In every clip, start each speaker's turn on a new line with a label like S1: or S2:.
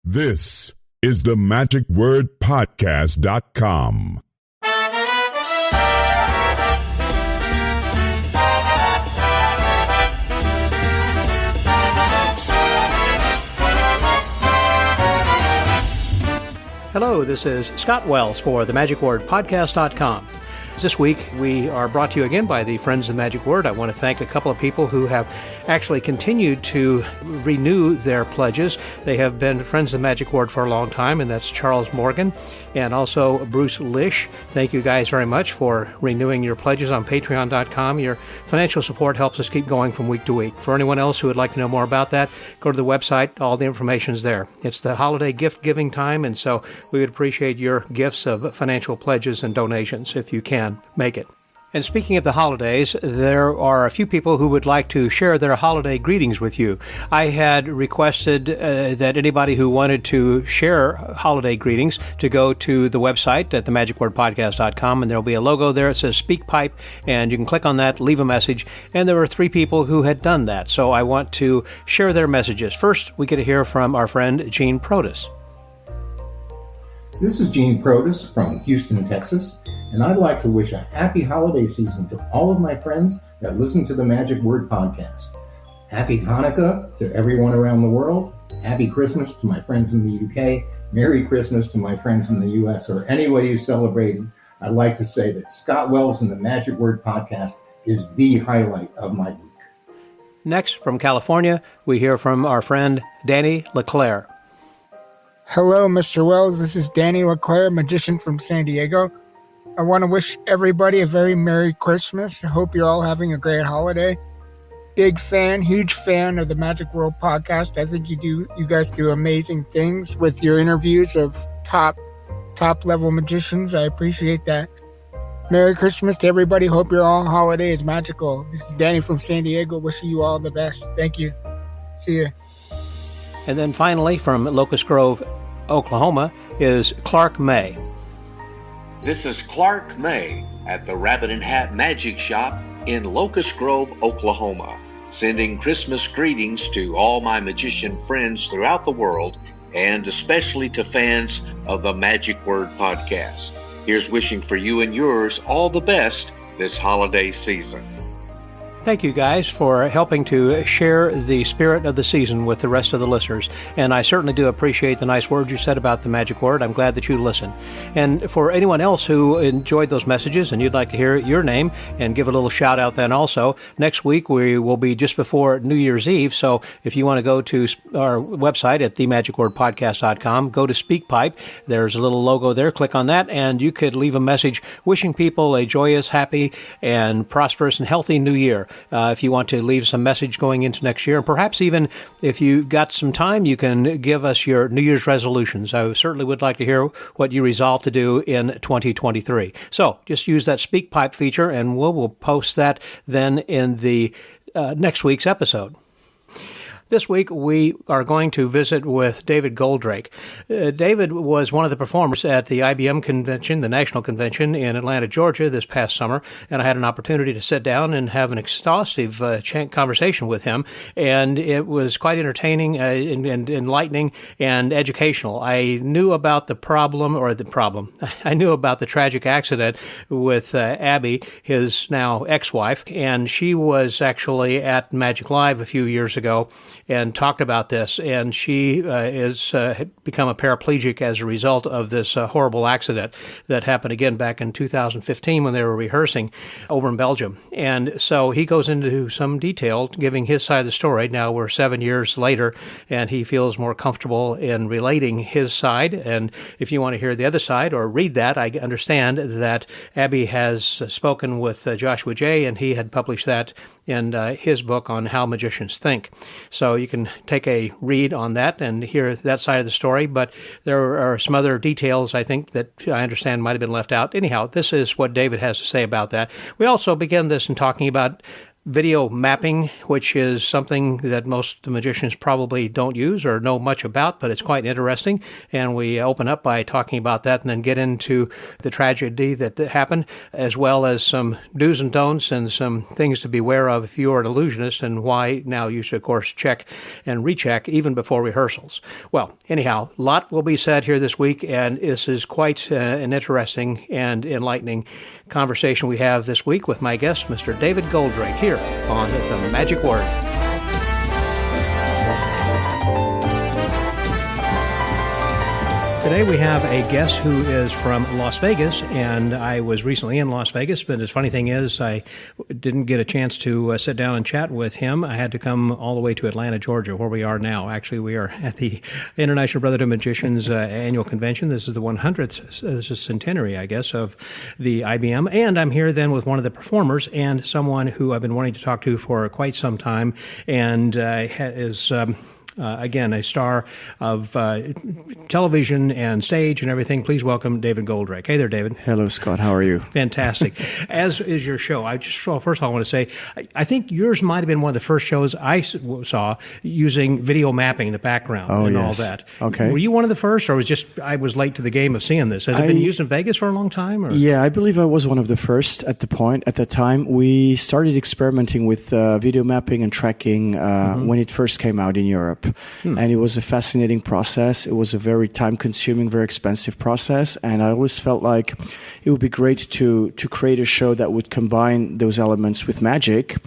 S1: This is the magicwordpodcast.com.
S2: Hello, this is Scott Wells for the magicwordpodcast.com. This week, we are brought to you again by the Friends of the Magic Word. I want to thank a couple of people who have actually continued to renew their pledges. They have been Friends of the Magic Word for a long time, and that's Charles Morgan and also Bruce Lish. Thank you guys very much for renewing your pledges on Patreon.com. Your financial support helps us keep going from week to week. For anyone else who would like to know more about that, go to the website. All the information is there. It's the holiday gift-giving time, and so we would appreciate your gifts of financial pledges and donations if you can make it. And speaking of the holidays, there are a few people who would like to share their holiday greetings with you. I had requested that anybody who wanted to share holiday greetings to go to the website at themagicwordpodcast.com, and there'll be a logo there. It says Speak Pipe, and you can click on that, leave a message, and there were 3 people who had done that. So I want to share their messages. First, we get to hear from our friend Gene Protus.
S3: This is Gene Protus from Houston, Texas, and I'd like to wish a happy holiday season to all of my friends that listen to the Magic Word Podcast. Happy Hanukkah to everyone around the world. Happy Christmas to my friends in the UK. Merry Christmas to my friends in the US, or any way you celebrate it. I'd like to say that Scott Wells and the Magic Word Podcast is the highlight of my week.
S2: Next, from California, we hear from our friend Danny LeClaire.
S4: Hello, Mr. Wells. This is Danny LeClaire, magician from San Diego. I want to wish everybody a very Merry Christmas. I hope you're all having a great holiday. Big fan, huge fan of the Magic World Podcast. I think you guys do amazing things with your interviews of top level magicians. I appreciate that. Merry Christmas to everybody. Hope your all holiday is magical. This is Danny from San Diego. Wishing you all the best. Thank you. See ya.
S2: And then finally, from Locust Grove, Oklahoma, is Clark May.
S5: This is Clark May at the Rabbit and Hat Magic Shop in Locust Grove, Oklahoma, sending Christmas greetings to all my magician friends throughout the world, and especially to fans of the Magic Word Podcast. Here's wishing for you and yours all the best this holiday season.
S2: Thank you guys for helping to share the spirit of the season with the rest of the listeners. And I certainly do appreciate the nice words you said about the Magic Word. I'm glad that you listen. And for anyone else who enjoyed those messages and you'd like to hear your name and give a little shout out then also, next week we will be just before New Year's Eve. So if you want to go to our website at themagicwordpodcast.com, go to SpeakPipe. There's a little logo there. Click on that and you could leave a message wishing people a joyous, happy, and prosperous and healthy New Year. If you want to leave some message going into next year, and perhaps even if you've got some time, you can give us your New Year's resolutions. I certainly would like to hear what you resolve to do in 2023. So just use that SpeakPipe feature, and we'll post that then in the next week's episode. This week, we are going to visit with David Goldrake. David was one of the performers at the I.B.M. convention, the national convention in Atlanta, Georgia this past summer, and I had an opportunity to sit down and have an exhaustive conversation with him, and it was quite entertaining and enlightening and educational. I knew about I knew about the tragic accident with Abbey, his now ex-wife, and she was actually at Magic Live a few years ago, and talked about this, and she is become a paraplegic as a result of this horrible accident that happened again back in 2015 when they were rehearsing over in Belgium. And so he goes into some detail, giving his side of the story. Now we're 7 years later, and he feels more comfortable in relating his side. And if you want to hear the other side or read that, I understand that Abbey has spoken with Joshua J., and he had published that in his book on how magicians think. So you can take a read on that and hear that side of the story, but there are some other details I think that I understand might have been left out. Anyhow, this is what David has to say about that. We also begin this in talking about video mapping, which is something that most magicians probably don't use or know much about, but it's quite interesting. And we open up by talking about that and then get into the tragedy that happened, as well as some do's and don'ts and some things to beware of if you are an illusionist, and why now you should, of course, check and recheck even before rehearsals. Well, anyhow, a lot will be said here this week, and this is quite an interesting and enlightening conversation we have this week with my guest, Mr. David Goldrake, here on The Magic Word. Today we have a guest who is from Las Vegas, and I was recently in Las Vegas, but the funny thing is I didn't get a chance to sit down and chat with him. I had to come all the way to Atlanta, Georgia, where we are now. Actually, we are at the International Brotherhood of Magicians annual convention. This is the 100th, this is centenary, I guess, of the I.B.M. And I'm here then with one of the performers and someone who I've been wanting to talk to for quite some time, and is... again, a star of television and stage and everything. Please welcome David Goldrake. Hey there, David.
S6: Hello, Scott. How are you?
S2: Fantastic. As is your show. First of all, I want to say, I think yours might have been one of the first shows I saw using video mapping, the background all that.
S6: Okay.
S2: Were you one of the first, or I was late to the game of seeing this? Has it been used in Vegas for a long time? Or?
S6: Yeah, I believe I was one of the first at the time. We started experimenting with video mapping and tracking when it first came out in Europe. And it was a fascinating process. It was a very time-consuming, very expensive process. And I always felt like it would be great to create a show that would combine those elements with magic.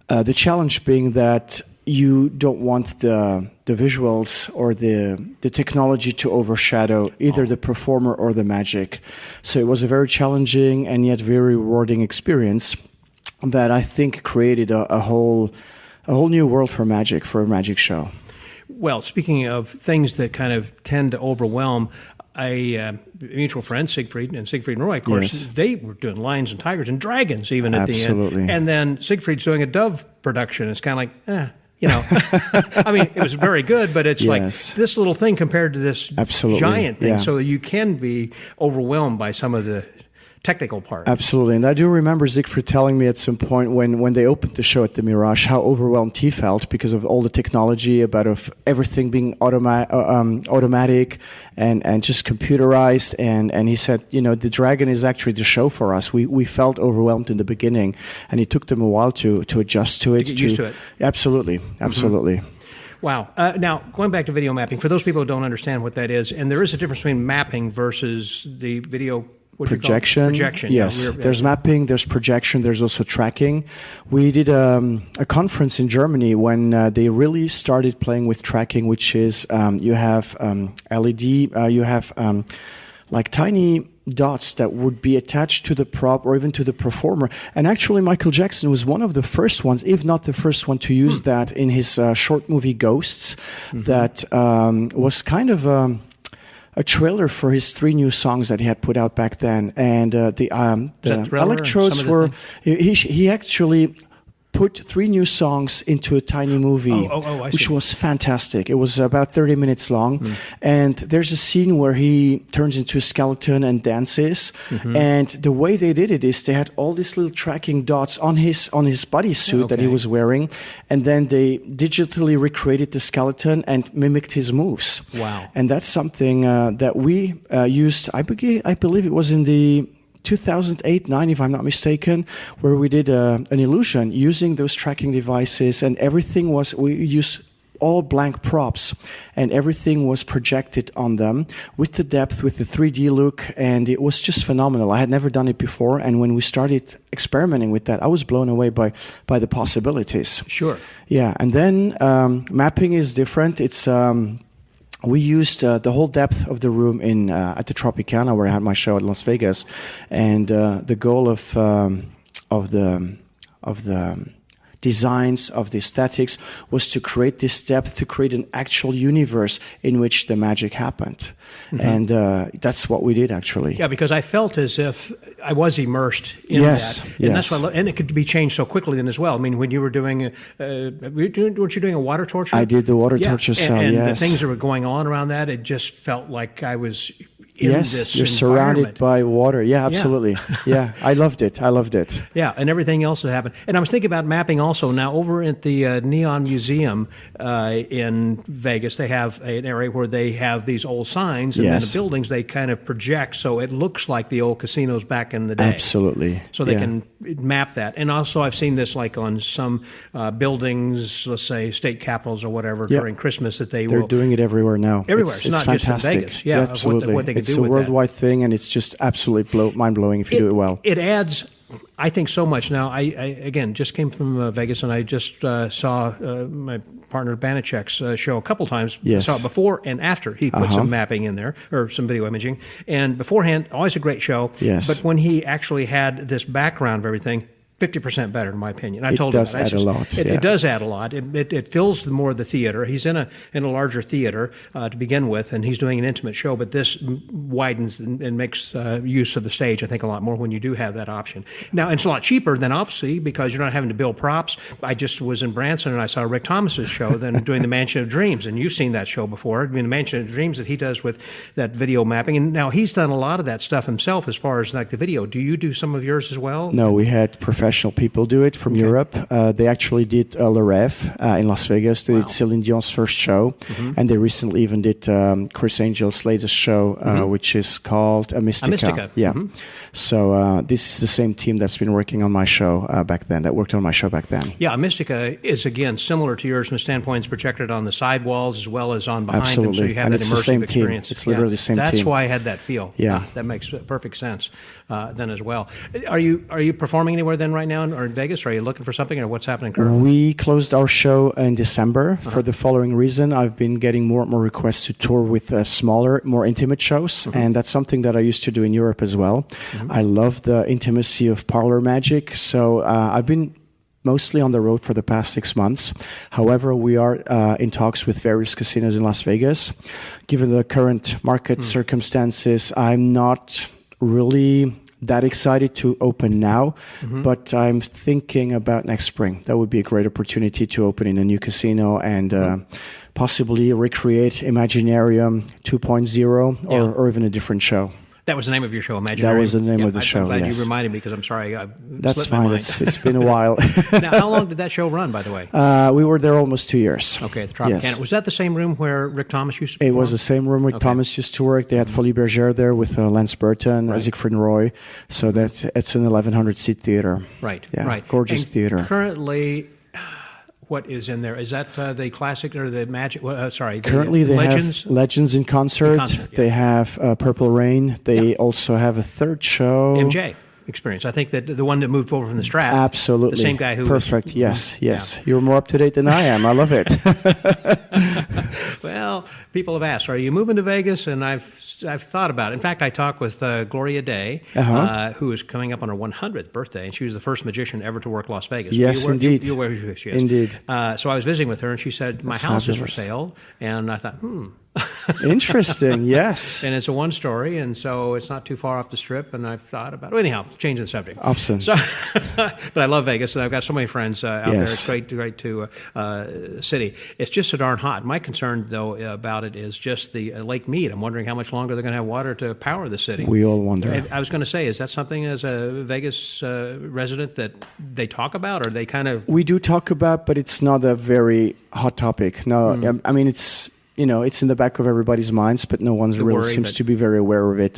S6: The challenge being that you don't want the visuals or the technology to overshadow either the performer or the magic. So it was a very challenging and yet very rewarding experience that I think created a whole new world for a magic show.
S2: Well, speaking of things that kind of tend to overwhelm, a mutual friend, Siegfried and Roy, of course, they were doing lions and tigers and dragons even at the end. And then Siegfried's doing a dove production. It's kind of like, I mean, it was very good, but it's like this little thing compared to this giant thing. So you can be overwhelmed by some of the technical part.
S6: Absolutely. And I do remember Siegfried telling me at some point when they opened the show at the Mirage how overwhelmed he felt because of all the technology, of everything being automatic and just computerized. And he said, the dragon is actually the show for us. We felt overwhelmed in the beginning, and it took them a while to adjust to it.
S2: To get used to it.
S6: Absolutely.
S2: Wow. Now, going back to video mapping, for those people who don't understand what that is, and there is a difference between mapping versus the video
S6: projection. Yes. There's mapping, there's projection, there's also tracking. We did a conference in Germany when they really started playing with tracking, which is you have LED, you have like tiny dots that would be attached to the prop or even to the performer. And actually, Michael Jackson was one of the first ones, if not the first one, to use that in his short movie Ghosts. That was kind of a trailer for his 3 new songs that he had put out back then, and the electrodes were. He actually put 3 new songs into a tiny movie, which was fantastic. It was about 30 minutes long, and there's a scene where he turns into a skeleton and dances. And the way they did it is they had all these little tracking dots on his bodysuit that he was wearing, and then they digitally recreated the skeleton and mimicked his moves.
S2: Wow!
S6: And that's something that we used. I believe it was in the 2008-9, if I'm not mistaken, where we did an illusion using those tracking devices, and everything we used all blank props, and everything was projected on them with the depth, with the 3D look, and it was just phenomenal. I had never done it before, and when we started experimenting with that, I was blown away by the possibilities.
S2: Sure.
S6: Yeah, and then mapping is different. It's we used the whole depth of the room at the Tropicana, where I had my show at Las Vegas, and the goal of the designs, of the aesthetics, was to create this depth, to create an actual universe in which the magic happened. And that's what we did, actually.
S2: Yeah, because I felt as if I was immersed in that. And that's why and it could be changed so quickly then as well. I mean, when you were doing, weren't you doing a water torture?
S6: I did the water torture cell,
S2: and the things that were going on around that, it just felt like I was in
S6: yes,
S2: this
S6: you're surrounded by water. Yeah, absolutely. Yeah, I loved it.
S2: Yeah, and everything else that happened. And I was thinking about mapping also. Now, over at the Neon Museum in Vegas, they have an area where they have these old signs, and then the buildings they kind of project so it looks like the old casinos back in the day.
S6: Absolutely.
S2: So they can map that. And also, I've seen this like on some buildings, let's say state capitals or whatever, during Christmas that they're
S6: doing it everywhere now.
S2: Everywhere. It's not
S6: fantastic.
S2: Just in Vegas. Yeah,
S6: absolutely.
S2: What they can
S6: it's
S2: do
S6: a
S2: with
S6: worldwide thing, and it's just absolutely mind-blowing if you do it well.
S2: It adds, I think, so much. Now, I again, just came from Vegas, and I just saw my partner Banachek's show a couple times.
S6: Yes.
S2: I saw it before and after. He put some mapping in there, or some video imaging. And beforehand, always a great show.
S6: Yes.
S2: But when he actually had this background of everything, 50% better, in my opinion. I told
S6: him
S2: that.
S6: It does add a lot.
S2: It does add a lot. It fills more of the theater. He's in a larger theater to begin with, and he's doing an intimate show. But this widens and makes use of the stage, I think, a lot more when you do have that option. Now, it's a lot cheaper than, obviously, because you're not having to build props. I just was in Branson, and I saw Rick Thomas's show then doing the Mansion of Dreams, and you've seen that show before. I mean, the Mansion of Dreams that he does with that video mapping. And now he's done a lot of that stuff himself as far as like the video. Do you do some of yours as well?
S6: No, we had professional people do it from Europe. They actually did Le Rêve in Las Vegas. They did Celine Dion's first show, and they recently even did Chris Angel's latest show, which is called Mystica. Yeah. So this is the same team that's been working on my show back then, that worked on my show back then.
S2: Yeah, Mystica is, again, similar to yours from the standpoint it's projected on the sidewalls as well as on behind them, so you have that immersive experience.
S6: It's literally the same team.
S2: That's why I had that feel.
S6: Yeah.
S2: That makes perfect sense then as well. Are you performing anywhere then right now, or in Vegas? Are you looking for something, or what's happening currently?
S6: We closed our show in December for the following reason. I've been getting more and more requests to tour with smaller, more intimate shows, and that's something that I used to do in Europe as well. I love the intimacy of parlor magic, so I've been mostly on the road for the past 6 months. However, we are in talks with various casinos in Las Vegas. Given the current market circumstances, I'm not really that excited to open now, but I'm thinking about next spring. That would be a great opportunity to open in a new casino and possibly recreate Imaginarium 2.0 or even a different show.
S2: That was the name of your show, Imaginarium?
S6: That was the name of the show,
S2: I'm glad you reminded me, because I'm sorry.
S6: That's fine. It's been a while.
S2: Now, how long did that show run, by the way?
S6: We were there almost 2 years.
S2: Okay, at the Tropicana. Was that the same room where Rick Thomas used to perform?
S6: It was the same room Rick Thomas used to work. They had Folie Bergère there with Lance Burton, Siegfried and Roy. So it's an 1,100-seat theater.
S2: Right,
S6: yeah,
S2: right.
S6: Gorgeous theater.
S2: Currently, what is in there? Is that the classic or the magic?
S6: Currently, they
S2: Legends?
S6: have Legends in Concert. They have Purple Rain. They also have a third show.
S2: MJ Experience. I think that the one that moved over from the Strat.
S6: Absolutely.
S2: The same guy who
S6: Perfect.
S2: Was,
S6: yes. Yeah. You're more up to date than I am. I love it.
S2: Well, people have asked, are you moving to Vegas? And I've thought about it. In fact, I talked with Gloria Day, who is coming up on her 100th birthday, and she was the first magician ever to work Las Vegas.
S6: Yes, indeed.
S2: You're aware who she is.
S6: Indeed.
S2: So I was visiting with her, and she said, my house is for sale. And I thought,
S6: Interesting, yes.
S2: And it's a one-story, and so it's not too far off the Strip, and I've thought about it. Anyhow, changing the subject.
S6: Awesome.
S2: So, but I love Vegas, and I've got so many friends out there. It's great to city. It's just so darn hot. My concern, though, about it is just the Lake Mead. I'm wondering how much longer they're going to have water to power the city.
S6: We all wonder.
S2: I was going to say, is that something as a Vegas resident that they talk about, or they kind of...
S6: We do talk about, but it's not a very hot topic. No, I mean, it's... it's in the back of everybody's minds, but no one really seems to be very aware of it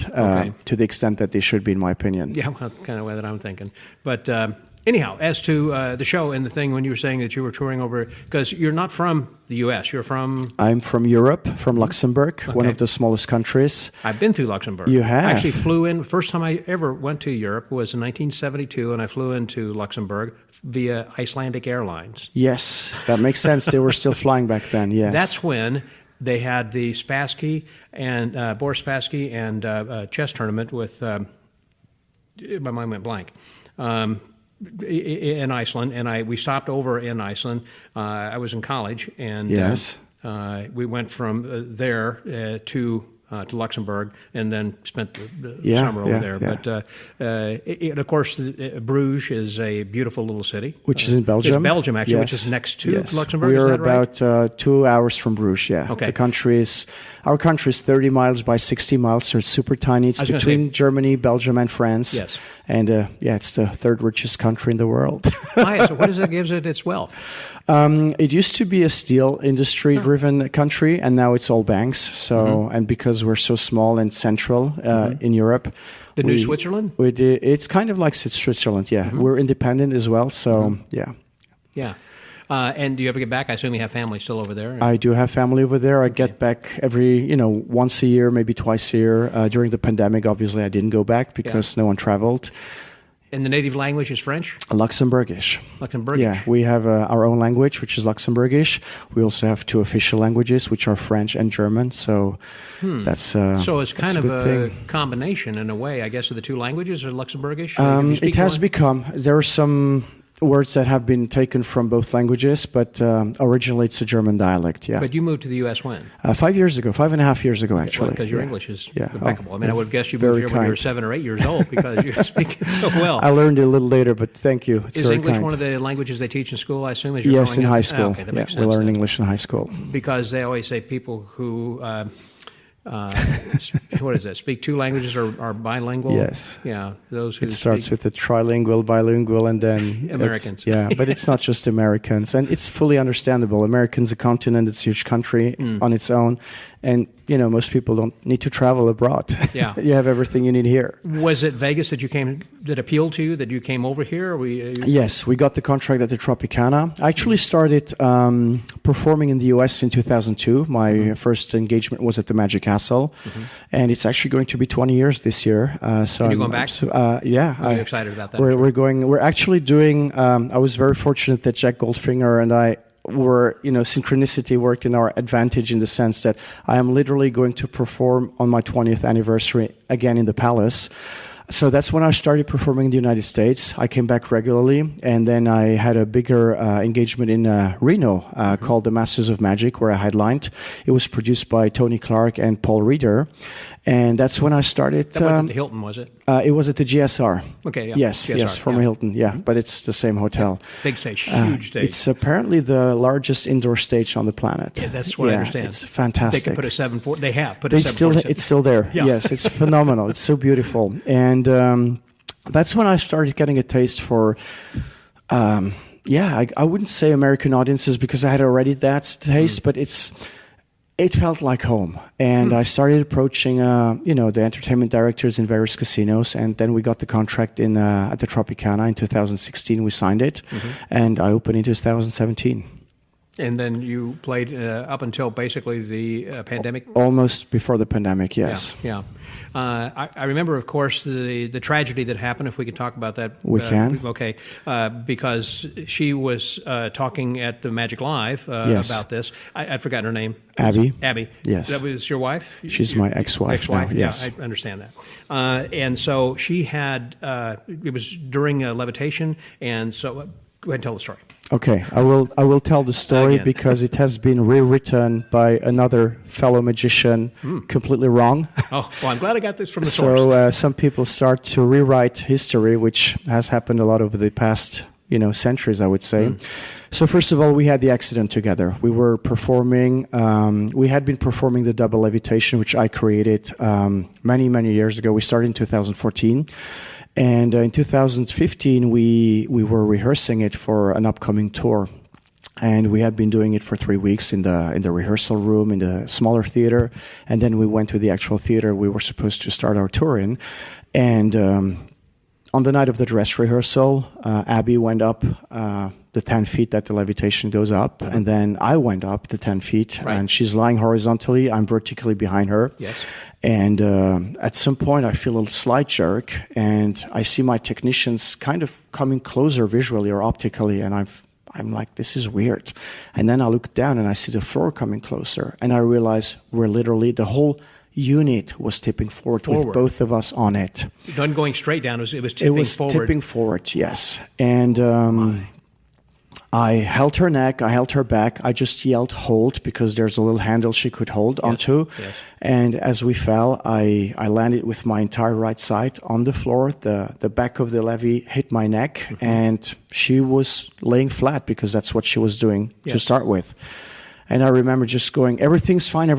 S6: to the extent that they should be, in my opinion.
S2: Yeah, well, kind of the way that I'm thinking. But anyhow, as to the show and the thing when you were saying that you were touring over, because you're not from the U.S., you're from...
S6: I'm from Europe, from Luxembourg, one of the smallest countries.
S2: I've been to Luxembourg.
S6: You have?
S2: I actually flew in. First time I ever went to Europe was in 1972, and I flew into Luxembourg via Icelandic Airlines.
S6: Yes, that makes sense. They were still flying back then, yes.
S2: That's when... They had the Spassky and Boris Spassky and chess tournament with my mind went blank in Iceland, and we stopped over in Iceland. I was in college, and we went from there to to Luxembourg, and then spent the summer over there.
S6: Yeah.
S2: But of course, Bruges is a beautiful little city,
S6: which is in Belgium.
S2: It's Belgium, actually,
S6: yes.
S2: which is next to
S6: yes.
S2: Luxembourg.
S6: We are
S2: is that right?
S6: about 2 hours from Bruges. Yeah.
S2: Okay.
S6: Our country is 30 miles by 60 miles, so it's super tiny. It's between Germany, Belgium, and France.
S2: Yes.
S6: And it's the third richest country in the world.
S2: So what gives it its wealth?
S6: It used to be a steel industry-driven country, and now it's all banks. So, and because we're so small and central in Europe,
S2: the new Switzerland.
S6: It's kind of like Switzerland. Yeah, we're independent as well. So,
S2: yeah. And do you ever get back? I assume you have family still over there.
S6: I do have family over there. I get back every, once a year, maybe twice a year. During the pandemic, obviously, I didn't go back because no one traveled.
S2: And the native language is French?
S6: Luxembourgish.
S2: Yeah,
S6: we have our own language, which is Luxembourgish. We also have 2 official languages, which are French and German. So that's
S2: so it's kind of a combination in a way, I guess, of the 2 languages, or Luxembourgish?
S6: It has become. There are some words that have been taken from both languages, but originally it's a German dialect,
S2: But you moved to the U.S. when?
S6: 5 years ago, 5.5 years ago, actually.
S2: Because your English is impeccable. I would guess you moved here when you were 7 or 8 years old because you speak it so well.
S6: I learned it a little later, but thank you. It's
S2: is English
S6: kind.
S2: one of the languages they teach in school, I assume?
S6: Yes, in high school.
S2: Okay, that makes sense.
S6: We learn English in high school.
S2: Because they always say people who... what is that? Speak 2 languages or are bilingual?
S6: Yes.
S2: Yeah, those who
S6: it starts with the trilingual, bilingual, and then
S2: Americans.
S6: But it's not just Americans, and it's fully understandable. America's a continent; it's a huge country on its own, and most people don't need to travel abroad.
S2: Yeah,
S6: you have everything you need here.
S2: Was it Vegas that appealed to you, that you came over here?
S6: Yes, we got the contract at the Tropicana. I actually started performing in the U.S. in 2002. My first engagement was at the Magic Castle, and it's actually going to be 20 years this year. So
S2: and you're going back?
S6: Yeah.
S2: Are you excited about that?
S6: We're actually doing, I was very fortunate that Jack Goldfinger and I were, synchronicity worked in our advantage in the sense that I am literally going to perform on my 20th anniversary again in the Palace. So that's when I started performing in the United States. I came back regularly, and then I had a bigger engagement in Reno called The Masters of Magic, where I headlined. It was produced by Tony Clark and Paul Reeder. And that's when I started.
S2: That wasn't at the Hilton, was it?
S6: It was at the GSR.
S2: Okay, yeah.
S6: Yes,
S2: GSR,
S6: yes, former Hilton, but it's the same hotel.
S2: Yeah. Big stage, huge stage.
S6: It's apparently the largest indoor stage on the planet.
S2: Yeah, that's what I understand.
S6: It's fantastic.
S2: They can put a 747. They have put a 747.
S6: It's still there.
S2: Yeah.
S6: Yes, it's phenomenal. It's so beautiful. And that's when I started getting a taste for... I wouldn't say American audiences because I had already that taste, but it felt like home. And I started approaching, the entertainment directors in various casinos. And then we got the contract at the Tropicana in 2016. We signed it. And I opened in 2017.
S2: And then you played up until basically the pandemic?
S6: Almost before the pandemic, yes.
S2: Yeah. I remember, of course, the tragedy that happened, if we could talk about that.
S6: We can.
S2: Okay. Because she was talking at the Magic Live about this. I'd forgotten her name.
S6: Abby.
S2: Abby.
S6: Yes.
S2: That was your wife?
S6: She's my ex-wife now, yes.
S2: Yeah, I understand that. And so she had, it was during levitation, and so go ahead and tell the story.
S6: Okay, I will tell the story because it has been rewritten by another fellow magician completely wrong.
S2: Oh, well, I'm glad I got this from the source.
S6: So some people start to rewrite history, which has happened a lot over the past, centuries, I would say. So first of all, we had the accident together. We were performing, we had been performing the double levitation, which I created many, many years ago. We started in 2014. And in 2015, we were rehearsing it for an upcoming tour. And we had been doing it for 3 weeks in the rehearsal room, in the smaller theater. And then we went to the actual theater we were supposed to start our tour in. And on the night of the dress rehearsal, Abbey went up the 10 feet that the levitation goes up. And then I went up the 10 feet. Right. And she's lying horizontally. I'm vertically behind her.
S2: Yes.
S6: And at some point, I feel a slight jerk, and I see my technicians kind of coming closer visually or optically, and I'm like, this is weird. And then I look down, and I see the floor coming closer, and I realize we're literally, the whole unit was tipping forward. With both of us on it.
S2: It wasn't going straight down, it was tipping forward.
S6: It was tipping forward, yes. And I held her neck, I held her back. I just yelled, hold, because there's a little handle she could hold onto. Yes. And as we fell, I landed with my entire right side on the floor. The back of the levee hit my neck, and she was laying flat because that's what she was doing to start with. And I remember just going, everything's fine,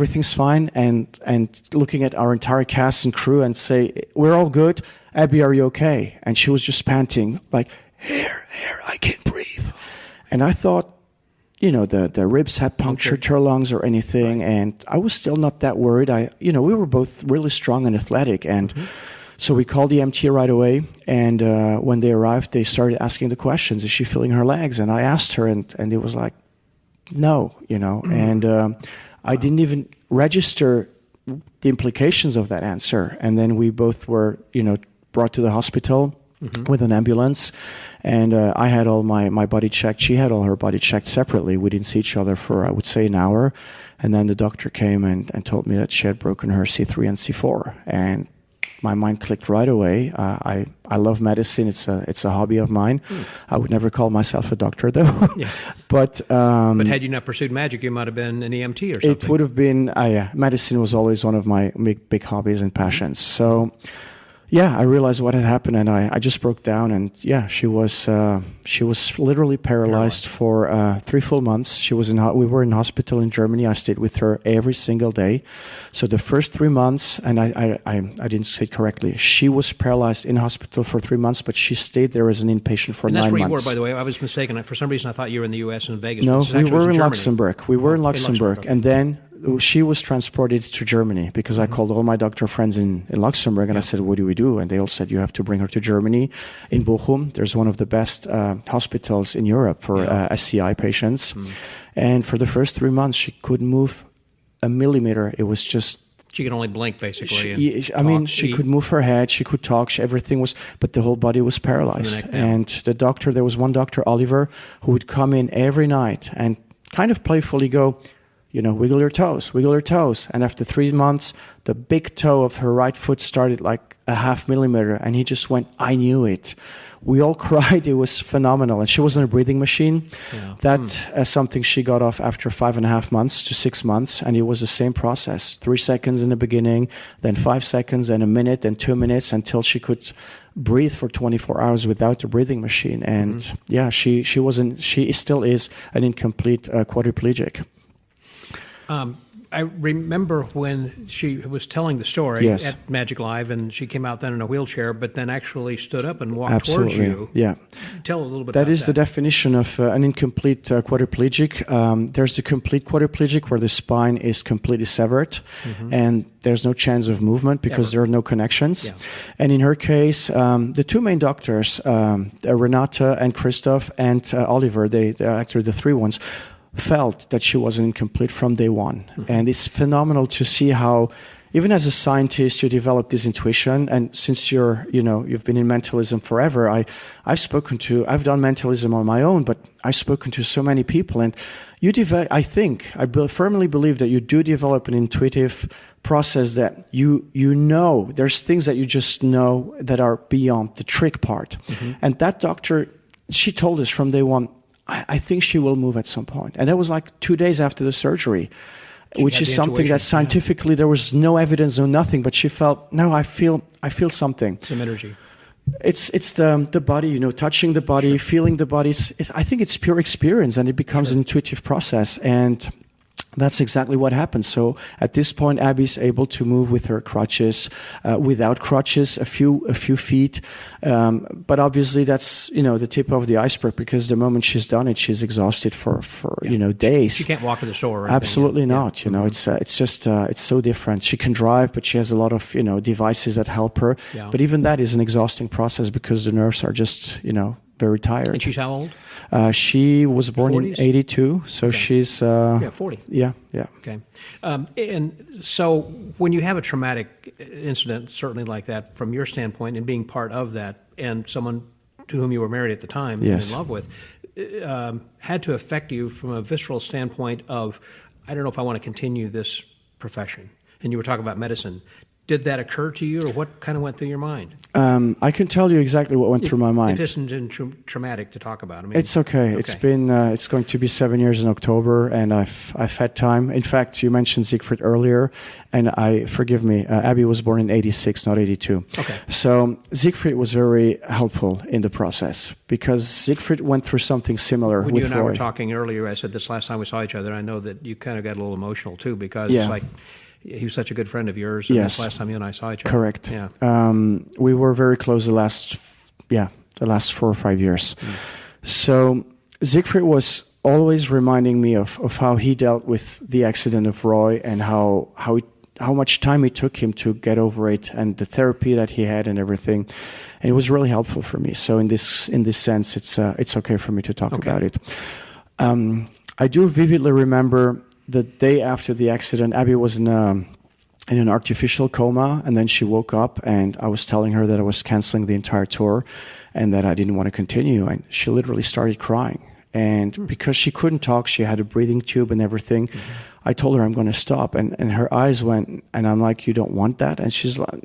S6: and looking at our entire cast and crew and say, we're all good. Abbey, are you okay? And she was just panting, like, here, I can't breathe. And I thought, the ribs had punctured her lungs or anything, and I was still not that worried. We were both really strong and athletic, and so we called the EMT right away, and when they arrived, they started asking the questions. Is she feeling her legs? And I asked her, and it was like, no, and I didn't even register the implications of that answer. And then we both were, brought to the hospital with an ambulance, and I had all my body checked. She had all her body checked separately. We didn't see each other for, I would say, an hour. And then the doctor came and told me that she had broken her C3 and C4. And my mind clicked right away. I love medicine. It's a hobby of mine. I would never call myself a doctor, though. Yeah. But
S2: had you not pursued magic, you might have been an EMT or something.
S6: It would have been. Medicine was always one of my big hobbies and passions. So, I realized what had happened, and I just broke down. And she was literally paralyzed for 3 full months. We were in hospital in Germany. I stayed with her every single day. So the first 3 months, and I didn't say it correctly, she was paralyzed in hospital for 3 months, but she stayed there as an inpatient for 9 months. And
S2: that's where you were, by the way. I was mistaken. For some reason, I thought you were in the U.S. and in Vegas.
S6: No, we were in Luxembourg. We were in Luxembourg, and then she was transported to Germany because I called all my doctor friends in Luxembourg, and I said, what do we do? And they all said, you have to bring her to Germany. In Bochum, there's one of the best hospitals in Europe for SCI patients. And for the first 3 months, she couldn't move a millimeter. It was just...
S2: She could only blink, basically.
S6: She could move her head, she could talk, everything was... But the whole body was paralyzed. And there was one doctor, Oliver, who would come in every night and kind of playfully go... wiggle your toes. And after 3 months, the big toe of her right foot started like a half millimeter. And he just went, I knew it. We all cried. It was phenomenal. And she was on a breathing machine. Yeah. That's something she got off after 5.5 months to 6 months. And it was the same process. 3 seconds in the beginning, then 5 seconds, then a minute, then 2 minutes until she could breathe for 24 hours without the breathing machine. And she still is an incomplete quadriplegic.
S2: I remember when she was telling the story at Magic Live, and she came out then in a wheelchair, but then actually stood up and walked towards you.
S6: Yeah.
S2: Tell a little bit about that.
S6: That is the definition of an incomplete quadriplegic. There's the complete quadriplegic where the spine is completely severed, and there's no chance of movement because there are no connections. Yeah. And in her case, the two main doctors, Renata and Christoph and Oliver, they're actually the three ones, felt that she was incomplete from day one. And it's phenomenal to see how, even as a scientist, you develop this intuition. And since you've been in mentalism forever, I've done mentalism on my own, but I've spoken to so many people, and I firmly believe that you do develop an intuitive process that there's things that you just know that are beyond the trick part. And that doctor, she told us from day one, I think she will move at some point. And that was like 2 days after the surgery, which is something that scientifically there was no evidence, no nothing, but she felt, no, I feel something.
S2: Some energy.
S6: It's the body, touching the body, feeling the body. I think it's pure experience, and it becomes an intuitive process. And that's exactly what happened. So at this point, Abby's able to move with her crutches, without crutches, a few feet. But obviously, that's the tip of the iceberg, because the moment she's done it, she's exhausted for days.
S2: She can't walk to the store. Or anything.
S6: Absolutely not. It's so different. She can drive, but she has a lot of devices that help her. Yeah. But even that is an exhausting process because the nerves are just very tired.
S2: And she's how old?
S6: She was born
S2: 40s?
S6: in 82, so she's...
S2: 40.
S6: Yeah.
S2: Okay. And so when you have a traumatic incident, certainly like that, from your standpoint, and being part of that, and someone to whom you were married at the time and in love with, had to affect you from a visceral standpoint of, I don't know if I want to continue this profession. And you were talking about medicine. did that occur to you, or what kind of went through your mind?
S6: I can tell you exactly what went through my mind.
S2: It isn't traumatic to talk about. I mean,
S6: it's okay. It's been it's going to be 7 years in October, and I've had time. In fact, you mentioned Siegfried earlier, and forgive me, Abbey was born in '86, not '82.
S2: Okay.
S6: So Siegfried was very helpful in the process because Siegfried went through something similar
S2: when
S6: with
S2: you and
S6: Roy.
S2: I were talking earlier, I said this last time we saw each other. I know that you kind of got a little emotional too because it's like. He was such a good friend of yours. And this last time you and I saw each other.
S6: Correct.
S2: Yeah.
S6: We were very close the last 4 or 5 years. So Siegfried was always reminding me of how he dealt with the accident of Roy and how much time it took him to get over it and the therapy that he had and everything. And it was really helpful for me. So in this sense, it's okay for me to talk about it. I do vividly remember the day after the accident. Abbey was in an artificial coma, and then she woke up, and I was telling her that I was canceling the entire tour and that I didn't want to continue, and she literally started crying. And because she couldn't talk, she had a breathing tube and everything, I told her I'm going to stop, and her eyes went, and I'm like, you don't want that? And she's like,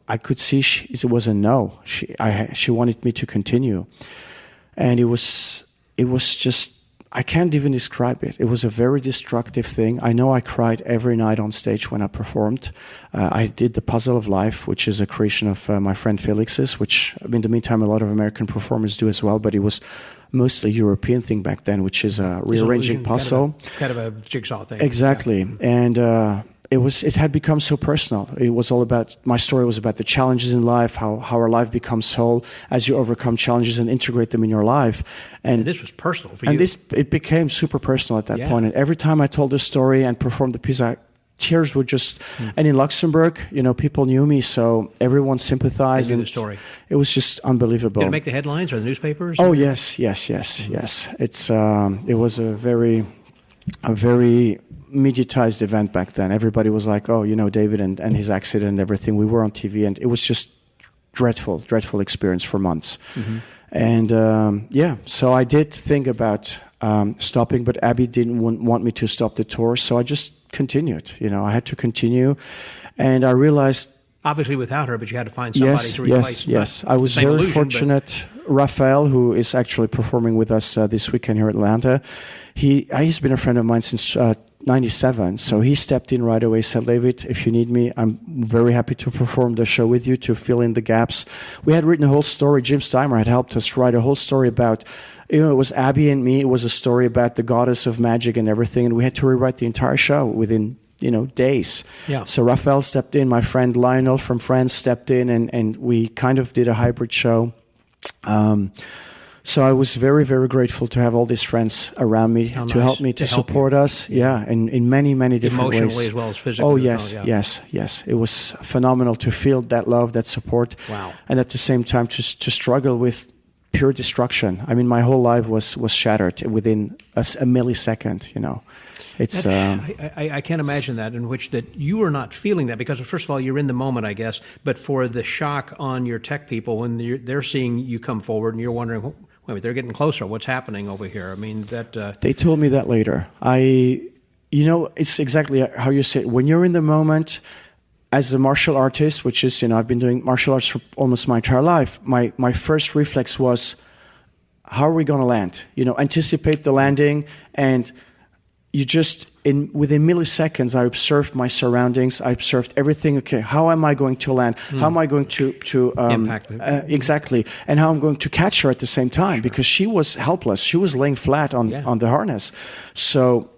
S6: I could see it was a no. She wanted me to continue. And it was just, I can't even describe it. It was a very destructive thing. I know I cried every night on stage when I performed. I did The Puzzle of Life, which is a creation of my friend Felix's, which in the meantime a lot of American performers do as well, but it was mostly a European thing back then, which is a rearranging puzzle.
S2: Kind of a jigsaw thing.
S6: Exactly. Yeah. And it had become so personal. It was all about, my story was about the challenges in life, how our life becomes whole as you overcome challenges and integrate them in your life.
S2: And this was personal for you.
S6: And it became super personal at that point. And every time I told the story and performed the piece, tears would just, and in Luxembourg, people knew me, so everyone sympathized.
S2: They knew the story.
S6: It was just unbelievable.
S2: Did it make the headlines or the newspapers?
S6: Oh, yes. It was a very mediatized event back then. Everybody was like, oh, David and his accident and everything. We were on TV, and it was just dreadful experience for months. And so I did think about stopping, but Abbey didn't want me to stop the tour, so I just continued. I had to continue, and I realized,
S2: obviously without her, but you had to find somebody to replace.
S6: Yes. I was very fortunate. Raphael, who is actually performing with us this weekend here at Atlanta, he's been a friend of mine since 97, so he stepped in right away, said, David, if you need me, I'm very happy to perform the show with you, to fill in the gaps. We had written a whole story. Jim Steimer had helped us write a whole story about, it was Abbey and me. It was a story about the goddess of magic and everything, and we had to rewrite the entire show within days. Yeah. So Raphael stepped in, my friend Lionel from France stepped in, and we kind of did a hybrid show. So I was very, very grateful to have all these friends around me to help me, to support us. Yeah, in many, many different ways.
S2: Emotionally as well as physically.
S6: Oh, yes. It was phenomenal to feel that love, that support.
S2: Wow.
S6: And at the same time to struggle with pure destruction. I mean, my whole life was shattered within a millisecond, It's
S2: I can't imagine that, in which that you are not feeling that, because first of all, you're in the moment, I guess, but for the shock on your tech people when they're seeing you come forward and you're wondering, wait a minute, they're getting closer. What's happening over here? I mean, that...
S6: They told me that later. It's exactly how you say it. When you're in the moment, as a martial artist, which is, I've been doing martial arts for almost my entire life, my first reflex was, how are we going to land? Anticipate the landing, and you just, within milliseconds, I observed my surroundings. I observed everything. Okay, how am I going to land? How am I going to
S2: impact it?
S6: Exactly, and how I'm going to catch her at the same time, because she was helpless. She was laying flat on the harness. So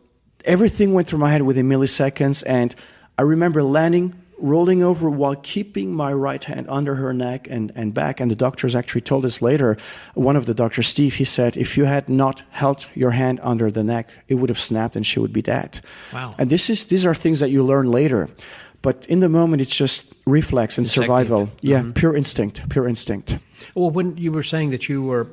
S6: everything went through my head within milliseconds, and I remember landing, rolling over while keeping my right hand under her neck and back. And the doctors actually told us later, one of the doctors, Steve, he said, if you had not held your hand under the neck, it would have snapped and she would be dead.
S2: Wow.
S6: And these are things that you learn later. But in the moment, it's just reflex and survival. Yeah, pure instinct.
S2: Well, when you were saying that you were,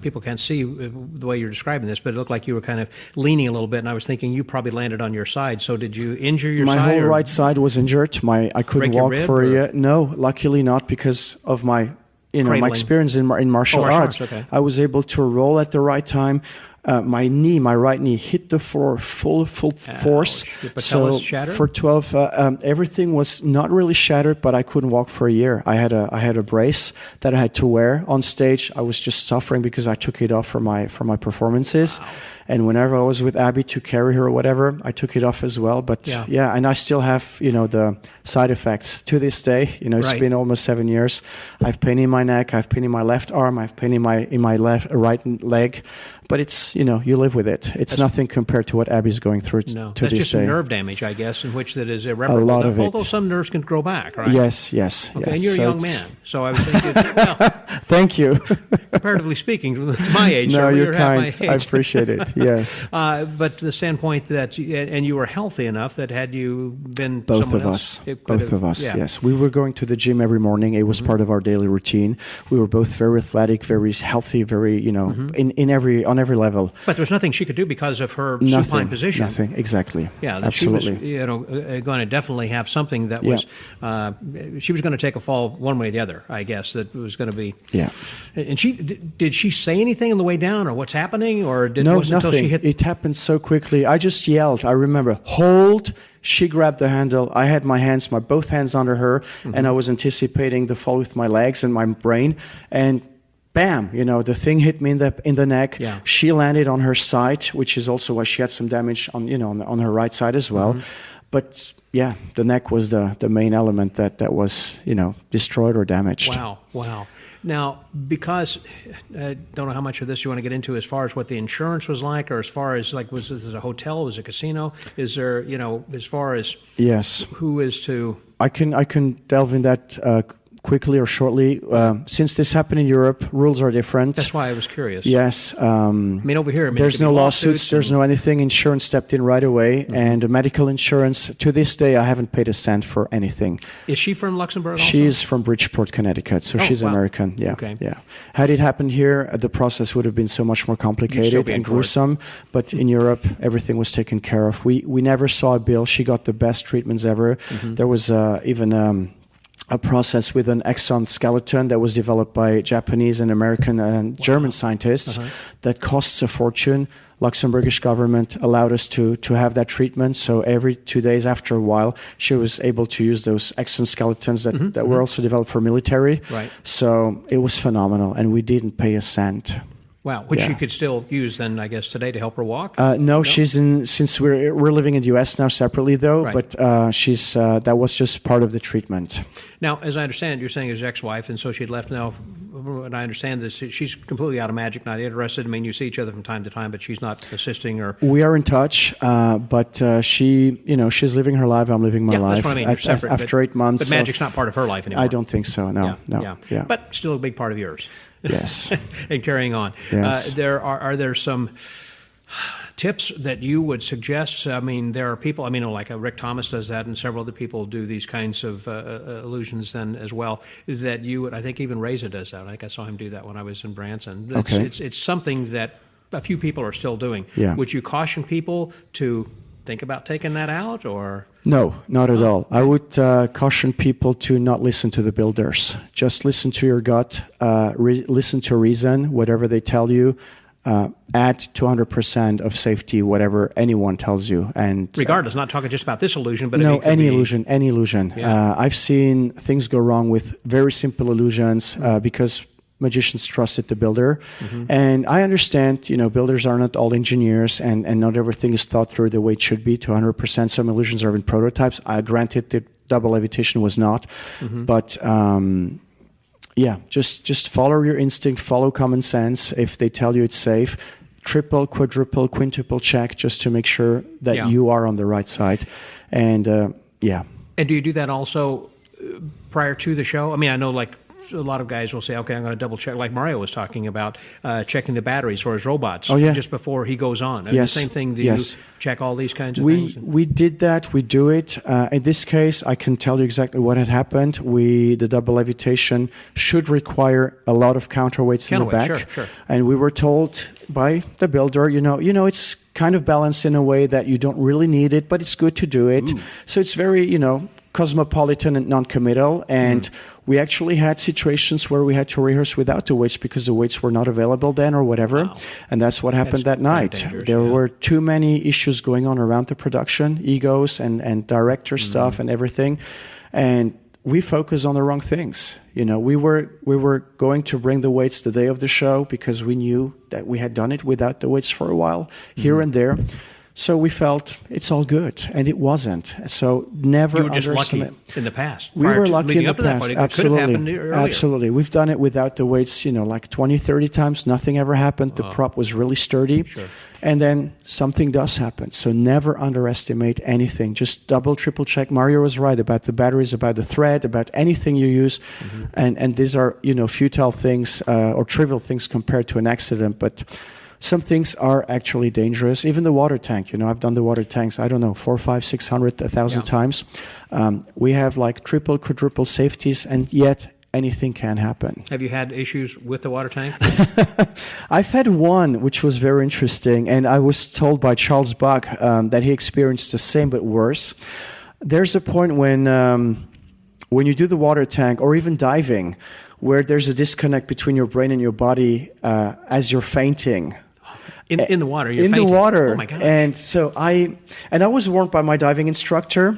S2: people can't see the way you're describing this, but it looked like you were kind of leaning a little bit, and I was thinking you probably landed on your side. So did you injure your side?
S6: My whole right side was injured. I couldn't walk for a year. No, luckily not, because of my my experience in martial arts.
S2: Okay.
S6: I was able to roll at the right time. my right knee hit the floor full force.
S2: Your patella shattered?
S6: For 12, everything was not really shattered, but I couldn't walk for a year. I had a brace that I had to wear on stage. I was just suffering because I took it off for my performances.
S2: Wow.
S6: And whenever I was with Abbey to carry her or whatever, I took it off as well. But and I still have, the side effects to this day. It's been almost 7 years. I have pain in my neck. I have pain in my left arm. I have pain in my right leg. But it's, you live with it. It's nothing compared to what Abby's going through to this day.
S2: That's just nerve damage, I guess, in which that is irreparable.
S6: A lot of it.
S2: Although some nerves can grow back, right?
S6: Yes.
S2: Okay, and you're a young man. So I was thinking, well,
S6: thank you.
S2: Comparatively speaking, to my age.
S6: No, you're
S2: kind.
S6: Half my age. I appreciate it, yes.
S2: But the standpoint that, and you were healthy enough that had you been
S6: Both of us, yes. We were going to the gym every morning. It was part of our daily routine. We were both very athletic, very healthy, very, on every level.
S2: But there was nothing she could do because of her supine position.
S6: Nothing, exactly.
S2: Yeah,
S6: absolutely.
S2: She was, going to definitely have something that was. She was going to take a fall one way or the other. I guess that was going to be.
S6: Yeah.
S2: And did she say anything on the way down, or what's happening, or
S6: no, nothing.
S2: Until she hit?
S6: It happened so quickly. I just yelled. I remember, hold. She grabbed the handle. I had my both hands under her, and I was anticipating the fall with my legs and my brain, and bam, the thing hit me in the neck.
S2: Yeah.
S6: She landed on her side, which is also why she had some damage on her right side as well. But yeah, the neck was the main element that was, destroyed or damaged.
S2: Wow. Now, because I don't know how much of this you want to get into as far as what the insurance was like, or as far as was this a hotel, was it a casino? Is there, as far as who is to? I
S6: can delve in that quickly or shortly. Since this happened in Europe, rules are different.
S2: That's why I was curious.
S6: Yes.
S2: Over here,
S6: there's no lawsuits. There's no anything. Insurance stepped in right away. And medical insurance, to this day, I haven't paid a cent for anything.
S2: Is she from Luxembourg also?
S6: She's from Bridgeport, Connecticut. So she's American. Yeah.
S2: Okay.
S6: Yeah. Had it happened here, the process would have been so much more complicated and gruesome. But in Europe, everything was taken care of. We never saw a bill. She got the best treatments ever. There was even a process with an exon skeleton that was developed by Japanese and American and German scientists that costs a fortune. Luxembourgish government allowed us to have that treatment. So every 2 days after a while, she was able to use those exon skeletons that were also developed for military.
S2: Right.
S6: So it was phenomenal, and we didn't pay a cent.
S2: Wow, which you could still use then, I guess, today to help her walk?
S6: No, she's since we're living in the U.S. now separately, though, but she's that was just part of the treatment.
S2: Now, as I understand, you're saying his ex-wife, and so she had left now, and I understand this, she's completely out of magic, not interested. I mean, you see each other from time to time, but she's not assisting or...
S6: We are in touch, but she's living her life, I'm living my life.
S2: That's what I mean, you're separate.
S6: After 8 months...
S2: But magic's not part of her life anymore.
S6: I don't think so, no.
S2: Yeah. But still a big part of yours.
S6: Yes.
S2: And carrying on.
S6: Yes.
S2: Are there some tips that you would suggest? I mean, there are people, like Rick Thomas does that, and several other people do these kinds of illusions then as well, that you would, I think even Reza does that. I think I saw him do that when I was in Branson. It's something that a few people are still doing.
S6: Yeah.
S2: Would you caution people to think about taking that out, or?
S6: No, not at all. I would caution people to not listen to the builders. Just listen to your gut, listen to reason, whatever they tell you. Add 200% of safety, whatever anyone tells you. And
S2: regardless, not talking just about this illusion, but
S6: any illusion.
S2: Yeah.
S6: I've seen things go wrong with very simple illusions because magicians trusted the builder. And I understand, builders are not all engineers, and not everything is thought through the way it should be to 100%. Some illusions are in prototypes. Granted, the double levitation was not. But just follow your instinct, follow common sense. If they tell you it's safe, triple, quadruple, quintuple check just to make sure that you are on the right side. And
S2: And do you do that also prior to the show? I mean, I know a lot of guys will say, okay, I'm going to double check, like Mario was talking about, checking the batteries for his robots just before he goes on.
S6: Yes.
S2: The same thing, do you check all these kinds of things?
S6: We did that. We do it. In this case, I can tell you exactly what had happened. The double levitation should require a lot of counterweights in the back.
S2: Sure.
S6: And we were told by the builder, it's kind of balanced in a way that you don't really need it, but it's good to do it. So it's very, cosmopolitan and non-committal, and we actually had situations where we had to rehearse without the weights because the weights were not available then or whatever.
S2: Wow.
S6: And that's what happened that night. There were too many issues going on around the production, egos and director stuff and everything. And we focused on the wrong things. You know, we were going to bring the weights the day of the show because we knew that we had done it without the weights for a while, here and there. So we felt it's all good, and it wasn't. So never
S2: You were just lucky
S6: underestimate.
S2: in the past.
S6: We were lucky in the past.
S2: Absolutely.
S6: Absolutely. We've done it without the weights, you know, like 20, 30 times. Nothing ever happened. The prop was really sturdy.
S2: Sure.
S6: And then something does happen. So never underestimate anything. Just double, triple check. Mario was right about the batteries, about the thread, about anything you use. And these are, you know, futile things or trivial things compared to an accident. But some things are actually dangerous. Even the water tank, you know, I've done the water tanks, I don't know, 400, 500, 600, 1,000 times. We have like triple, quadruple safeties, and yet anything can happen.
S2: Have you had issues with the water tank?
S6: I've had one, which was very interesting, and I was told by Charles Bach that he experienced the same but worse. There's a point when you do the water tank, or even diving, where there's a disconnect between your brain and your body as you're fainting.
S2: In the water, you're
S6: in
S2: fainting.
S6: the water.
S2: Oh my God.
S6: And so I was warned by my diving instructor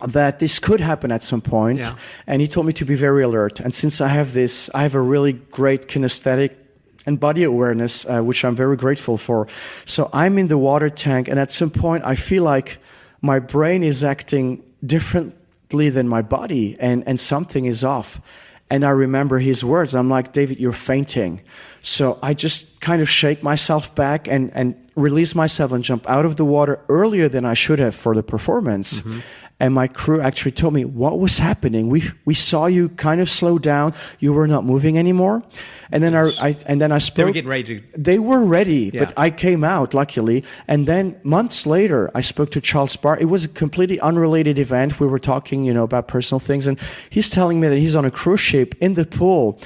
S6: that this could happen at some point.
S2: Yeah.
S6: And he told me to be very alert. And since I have a really great kinesthetic and body awareness, which I'm very grateful for. So I'm in the water tank, and at some point I feel like my brain is acting differently than my body, and something is off. And I remember his words. I'm like, David, you're fainting. So I just kind of shake myself back and release myself and jump out of the water earlier than I should have for the performance. And my crew actually told me what was happening. We saw you kind of slow down. You were not moving anymore. And then I spoke.
S2: They were getting ready to.
S6: They were ready, but I came out luckily. And then months later, I spoke to Charles Barr. It was a completely unrelated event. We were talking, you know, about personal things, and he's telling me that he's on a cruise ship in the pool.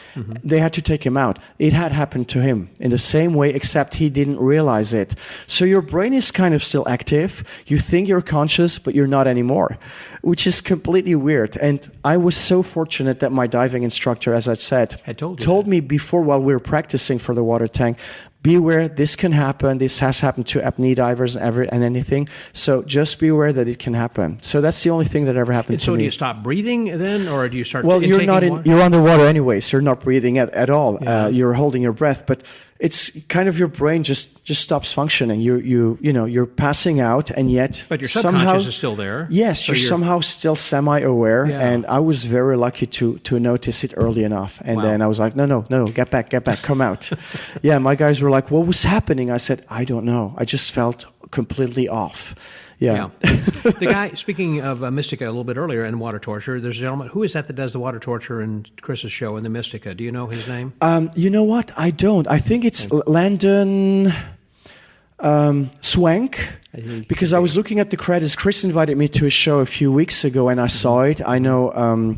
S6: They had to take him out. It had happened to him in the same way, except he didn't realize it. So your brain is kind of still active. You think you're conscious, but you're not anymore, which is completely weird. And I was so fortunate that my diving instructor, as I said,
S2: had
S6: told me before while we were practicing for the water tank, beware, this can happen. This has happened to apnea divers and anything. So just be aware that it can happen. So that's the only thing that ever happened to me.
S2: So do you stop breathing then, or do you start?
S6: Well, you're underwater anyway, so you're not breathing at all.
S2: Yeah.
S6: You're holding your breath, but it's kind of your brain just stops functioning. You're passing out, and yet
S2: but your subconscious is still there.
S6: Yes, so you're somehow still semi-aware, and I was very lucky to notice it early enough. And then I was like, no, get back, come out. Yeah, my guys were like, what was happening? I said, I don't know. I just felt completely off. Yeah.
S2: The guy, speaking of Mystica a little bit earlier in Water Torture, there's a gentleman, who is that does the Water Torture in Chris's show in the Mystica? Do you know his name?
S6: You know what? I don't. I think it's Landon Swank, because I was looking at the credits. Chris invited me to a show a few weeks ago, and I saw it. I know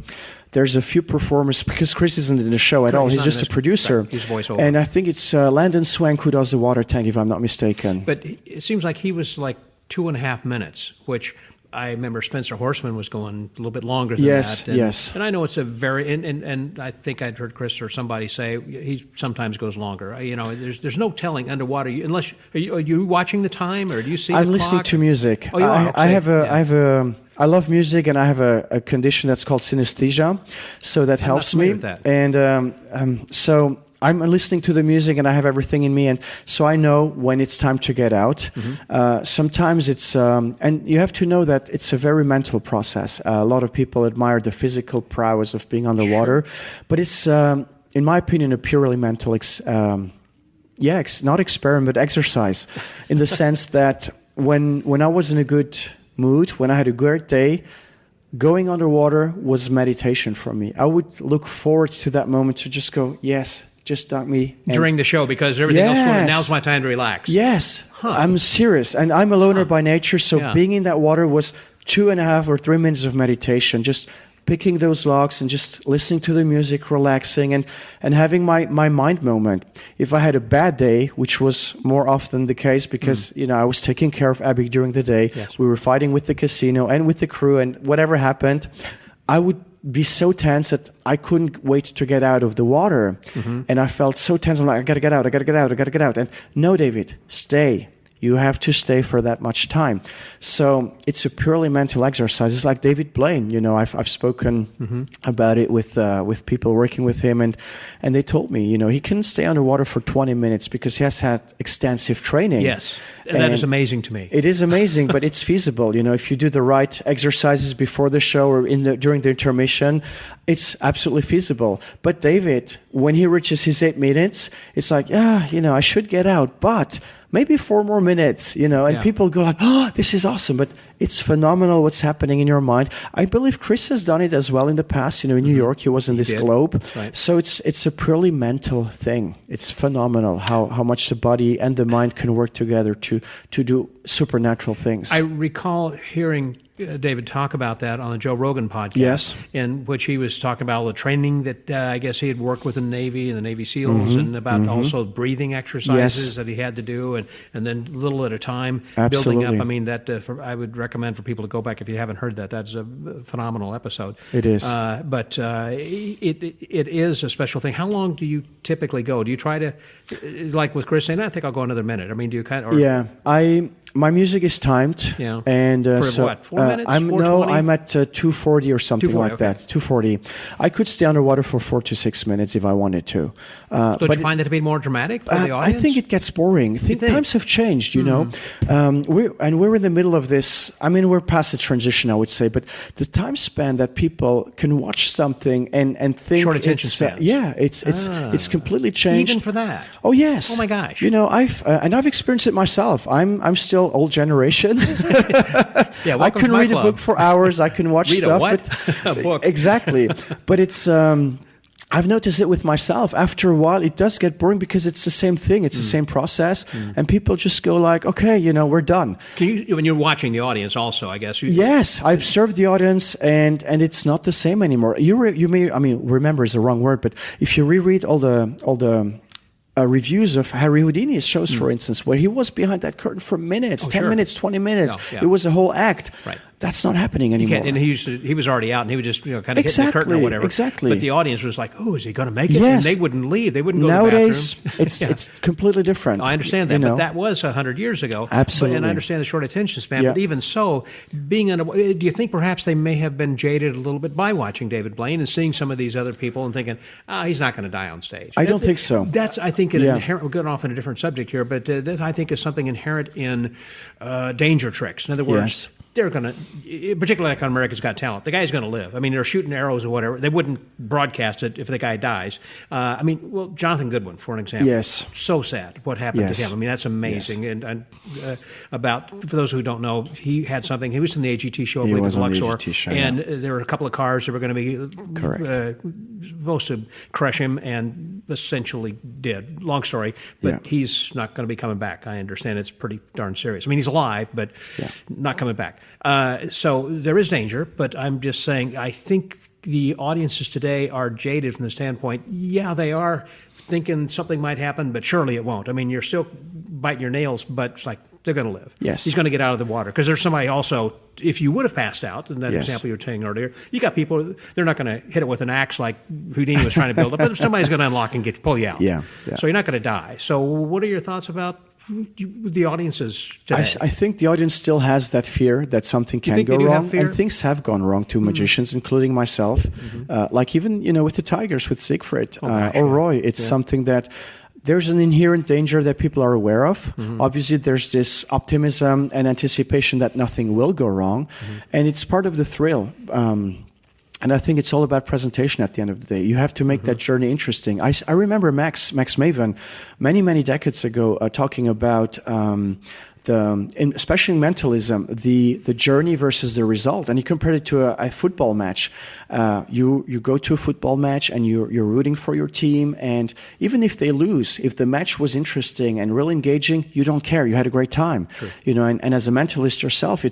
S6: there's a few performers, because Chris isn't in the show at all. He's just a producer.
S2: He's voiceover.
S6: And I think it's Landon Swank who does the water tank, if I'm not mistaken.
S2: But it seems like he was like 2.5 minutes, which I remember Spencer Horseman was going a little bit longer than that.
S6: Yes.
S2: And I know it's a very, and I think I'd heard Chris or somebody say he sometimes goes longer. You know, there's no telling underwater, unless, are you watching the time, or do you see the clock?
S6: I'm listening to music.
S2: Oh, you are?
S6: I love music, and I have a condition that's called synesthesia, so that helps me.
S2: With that.
S6: And so I'm listening to the music, and I have everything in me, and so I know when it's time to get out. Sometimes it's, and you have to know that it's a very mental process. A lot of people admire the physical prowess of being underwater, but it's, in my opinion, a purely mental, not experiment, but exercise, in the sense that when I was in a good mood, when I had a great day, going underwater was meditation for me. I would look forward to that moment to just go, yes, just dunk me.
S2: During the show, because everything else going, now's my time to relax.
S6: Yes, I'm serious. And I'm a loner by nature, so being in that water was 2.5 or 3 minutes of meditation, just picking those logs and just listening to the music, relaxing, and having my mind moment. If I had a bad day, which was more often the case because, I was taking care of Abbey during the day.
S2: Yes.
S6: We were fighting with the casino and with the crew, and whatever happened, I would be so tense that I couldn't wait to get out of the water. And I felt so tense. I'm like, I got to get out. And no, David, stay. You have to stay for that much time. So it's a purely mental exercise. It's like David Blaine. I've spoken about it with people working with him, and they told me, he can stay underwater for 20 minutes because he has had extensive training.
S2: Yes, and that is amazing to me.
S6: It is amazing, but it's feasible. If you do the right exercises before the show or during the intermission, it's absolutely feasible. But David, when he reaches his 8 minutes, it's like, I should get out, but maybe 4 more minutes, and people go like, oh, this is awesome. But it's phenomenal what's happening in your mind. I believe Chris has done it as well in the past. In New York, he was in this globe.
S2: Right.
S6: So it's a purely mental thing. It's phenomenal how much the body and the mind can work together to do supernatural things.
S2: I recall hearing David talk about that on the Joe Rogan podcast.
S6: Yes.
S2: In which he was talking about all the training that I guess he had worked with in the Navy and the Navy SEALs, and about also breathing exercises that he had to do, and then little at a time building up. I mean, that I would recommend for people to go back if you haven't heard that. That's a phenomenal episode.
S6: It is.
S2: But it is a special thing. How long do you typically go? Do you try to, like with Chris saying, I think I'll go another minute? I mean, do you kind of...
S6: Yeah, my music is timed.
S2: Yeah.
S6: And
S2: for what? 4 minutes?
S6: I'm at 240 or something
S2: 240,
S6: like that. 240. I could stay underwater for 4 to 6 minutes if I wanted to.
S2: Don't you find that to be more dramatic for the audience?
S6: I think it gets boring. Times have changed, We're in the middle of this. I mean, we're past the transition, I would say, but the time span that people can watch something and think
S2: short attention spans.
S6: It's completely changed.
S2: Even for that.
S6: Oh yes.
S2: Oh my gosh.
S6: I've experienced it myself. I'm still old generation.
S2: Yeah,
S6: I can read a book for hours. I can watch
S2: read
S6: stuff.
S2: A what? A book.
S6: Exactly. But it's I've noticed it with myself. After a while, it does get boring because it's the same thing. It's the same process, and people just go like, "Okay, we're done."
S2: When you're watching the audience, also, I guess.
S6: Yes, I observe the audience, and it's not the same anymore. You may, remember is the wrong word, but if you reread all the reviews of Harry Houdini's shows, for instance, where he was behind that curtain for minutes, 10 minutes, 20 minutes. It was a whole act.
S2: Right.
S6: That's not happening anymore.
S2: And he was already out, and he would just kind of hit the curtain or whatever.
S6: Exactly.
S2: But the audience was like, "Oh, is he going to make it?"
S6: Yes.
S2: And they wouldn't leave. They wouldn't go
S6: Nowadays,
S2: to the bathroom.
S6: it's completely different.
S2: I understand that, but that was 100 years ago.
S6: Absolutely.
S2: And I understand the short attention span. But even so, do you think perhaps they may have been jaded a little bit by watching David Blaine and seeing some of these other people and thinking, he's not going to die on stage?
S6: I don't think so.
S2: That's, I think, inherent. We're going off on a different subject here, but that I think is something inherent in danger tricks. In other words, they're going to, particularly like on America's Got Talent, the guy's going to live. I mean, they're shooting arrows or whatever. They wouldn't broadcast it if the guy dies. Jonathan Goodwin, for an example.
S6: Yes.
S2: So sad what happened to him. I mean, that's amazing. Yes. And for those who don't know, he had something. He was in the AGT show, I believe, in Luxor. And there were a couple of cars that were going to be supposed to crush him and essentially did. Long story. But he's not going to be coming back. I understand it's pretty darn serious. I mean, he's alive, but not coming back. So there is danger, but I'm just saying I think the audiences today are jaded from the standpoint, they are thinking something might happen, but surely it won't. I mean, you're still biting your nails, but it's like they're going to live.
S6: Yes.
S2: He's going to get out of the water. Because there's somebody also, if you would have passed out, in that example you were saying earlier, you got people, they're not going to hit it with an axe like Houdini was trying to build up, but somebody's going to unlock and pull you out.
S6: Yeah.
S2: So you're not going to die. So what are your thoughts about the audiences today?
S6: I think the audience still has that fear that something can go wrong, and things have gone wrong to magicians, including myself. Like even with the Tigers, with Siegfried or Roy, it's something that there's an inherent danger that people are aware of. Obviously, there's this optimism and anticipation that nothing will go wrong, and it's part of the thrill. And I think it's all about presentation at the end of the day. You have to make that journey interesting. I remember Max Maven many decades ago talking about especially in mentalism, the journey versus the result. And you compare it to a football match. You go to a football match and you're rooting for your team, and even if they lose, if the match was interesting and really engaging, you don't care. You had a great time.
S2: Sure.
S6: And as a mentalist yourself,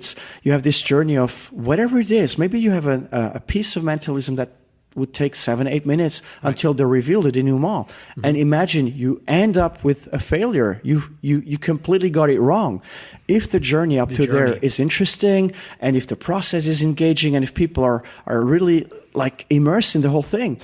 S6: you have this journey of whatever it is. Maybe you have a piece of mentalism that would take 7-8 minutes until they reveal the denouement. And imagine you end up with a failure. You completely got it wrong. If the journey up to there is interesting, and if the process is engaging, and if people are really like immersed in the whole thing,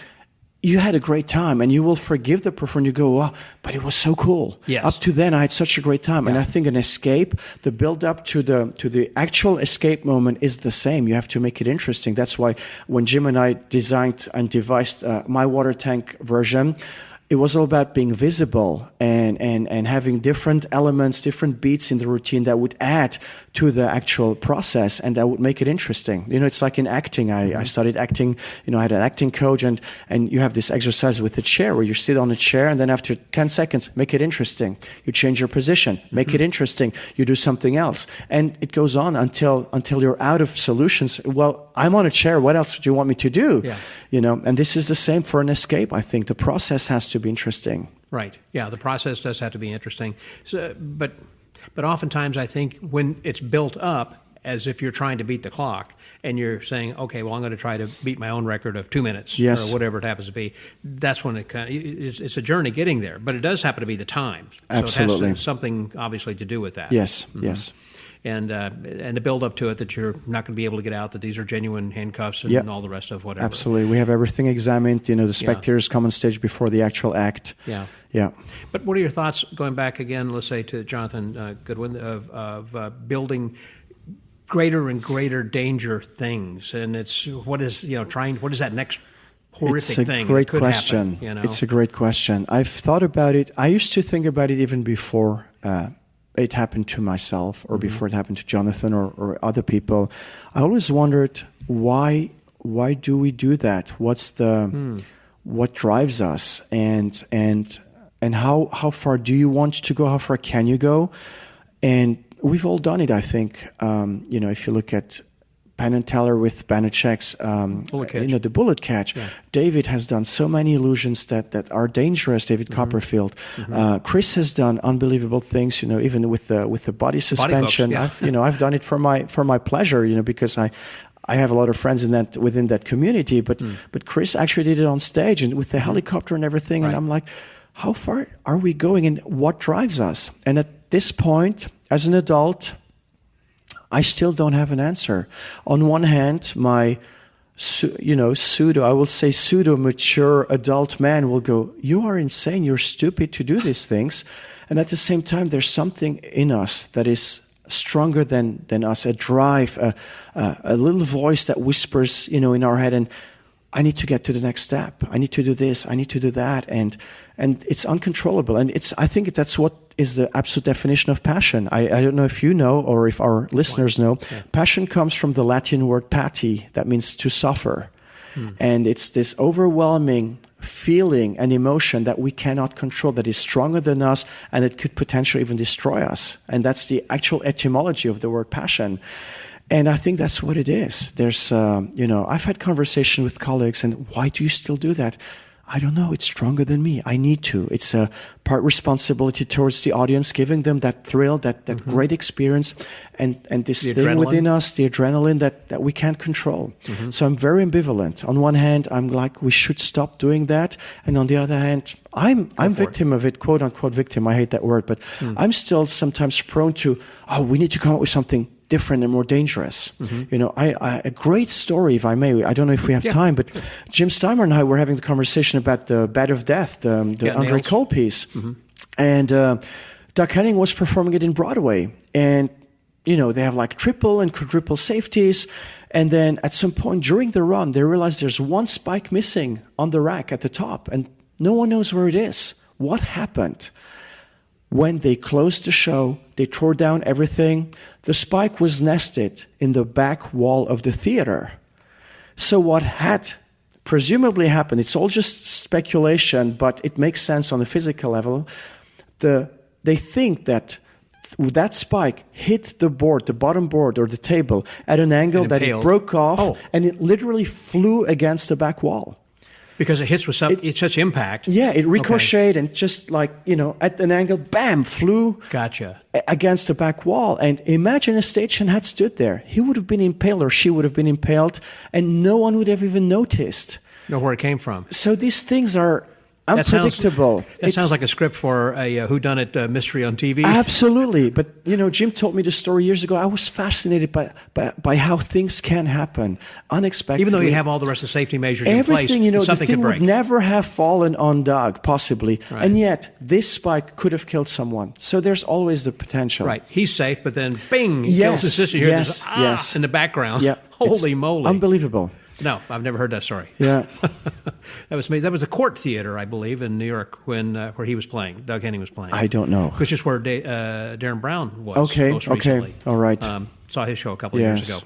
S6: you had a great time, and you will forgive the performer. You go, wow, but it was so cool.
S2: Yes.
S6: Up to then, I had such a great time. And I think an escape, the build up to the actual escape moment is the same. You have to make it interesting. That's why when Jim and I designed and devised my water tank version, it was all about being visible and having different elements, different beats in the routine that would add to the actual process and that would make it interesting. It's like in acting. I studied acting. I had an acting coach, and you have this exercise with the chair where you sit on a chair, and then after 10 seconds, make it interesting. You change your position, make it interesting. You do something else, and it goes on until you're out of solutions. Well, I'm on a chair. What else do you want me to do?
S2: Yeah.
S6: And this is the same for an escape. I think the process has to be interesting.
S2: Right. Yeah, the process does have to be interesting. So, but oftentimes I think when it's built up as if you're trying to beat the clock and you're saying, okay, well, I'm going to try to beat my own record of 2 minutes or whatever it happens to be, that's when it's a journey getting there. But it does happen to be the time.
S6: Absolutely.
S2: So it has something obviously to do with that.
S6: Yes, yes.
S2: And the build up to it, that you're not going to be able to get out, that these are genuine handcuffs and all the rest of whatever.
S6: Absolutely. We have everything examined. The spectators come on stage before the actual act.
S2: Yeah.
S6: Yeah.
S2: But what are your thoughts, going back again, let's say to Jonathan Goodwin, of building greater and greater danger things? And what is that next horrific thing?
S6: It's a great question.
S2: Happen,
S6: It's a great question. I've thought about it. I used to think about it even before it happened to myself, or before it happened to Jonathan or other people. I always wondered, why do we do that? What drives us, and how far do you want to go? How far can you go? And we've all done it, I think. If you look at Penn and Teller with Banachek's, the bullet catch. Yeah. David has done so many illusions that are dangerous. David Copperfield, Chris has done unbelievable things. Even with the body suspension.
S2: Body hooks,
S6: I've done it for my pleasure. Because I have a lot of friends within that community. But Chris actually did it on stage and with the helicopter and everything.
S2: Right.
S6: And I'm like, how far are we going, and what drives us? And at this point, as an adult, I still don't have an answer. On one hand, my pseudo mature adult man will go, you are insane, you're stupid to do these things. And at the same time, there's something in us that is stronger than us, a drive, a little voice that whispers, in our head, and I need to get to the next step. I need to do this. I need to do that. And it's uncontrollable. And I think that's what is the absolute definition of passion. I don't know if you know, or if our listeners know. Yeah. Passion comes from the Latin word pati, that means to suffer. And it's this overwhelming feeling and emotion that we cannot control, that is stronger than us, and it could potentially even destroy us. And that's the actual etymology of the word passion. And I think that's what it is. There's, I've had conversation with colleagues, and why do you still do that? I don't know. It's stronger than me. I need to. It's a part responsibility towards the audience, giving them that thrill, that great experience, and this thing
S2: adrenaline
S6: within us, the adrenaline that we can't control. So I'm very ambivalent. On one hand, I'm like, we should stop doing that. And on the other hand, I'm victim of it, quote unquote victim. I hate that word, but I'm still sometimes prone to, we need to come up with something different and more dangerous. A great story, if I may. I don't know if we have time, but Jim Steimer and I were having the conversation about the Bed of Death, the Andre Cole piece. And Doug Henning was performing it in Broadway. And, they have like triple and quadruple safeties. And then at some point during the run, they realize there's one spike missing on the rack at the top. And no one knows where it is. What happened? When they closed the show, they tore down everything. The spike was nested in the back wall of the theater. So what had presumably happened, it's all just speculation, but it makes sense on a physical level. They think that that spike hit the board, the bottom board or the table at an angle that it broke off, and it literally flew against the back wall.
S2: Because it hits with it's such impact.
S6: Yeah, it ricocheted and just like, at an angle, bam, flew against the back wall. And imagine a stagehand had stood there. He would have been impaled or she would have been impaled and no one would have even noticed.
S2: Know where it came from.
S6: So these things are unpredictable.
S2: That sounds like a script for a whodunit mystery on TV.
S6: Absolutely. But, Jim told me the story years ago. I was fascinated by how things can happen unexpectedly.
S2: Even though you have all the rest of the safety measures in place,
S6: something
S2: the thing
S6: would never have fallen on Doug, possibly.
S2: Right.
S6: And yet, this spike could have killed someone. So there's always the potential.
S2: Right. He's safe, but then, bing, kills his sister. Here's this, in the background.
S6: Yeah.
S2: Holy moly.
S6: Unbelievable.
S2: No, I've never heard that story.
S6: Yeah,
S2: that was the Court Theater, I believe, in New York where he was playing. Doug Henning was playing.
S6: I don't know.
S2: Which is where Darren Brown was.
S6: Okay.
S2: Most recently.
S6: All right.
S2: Saw his show a couple of years ago.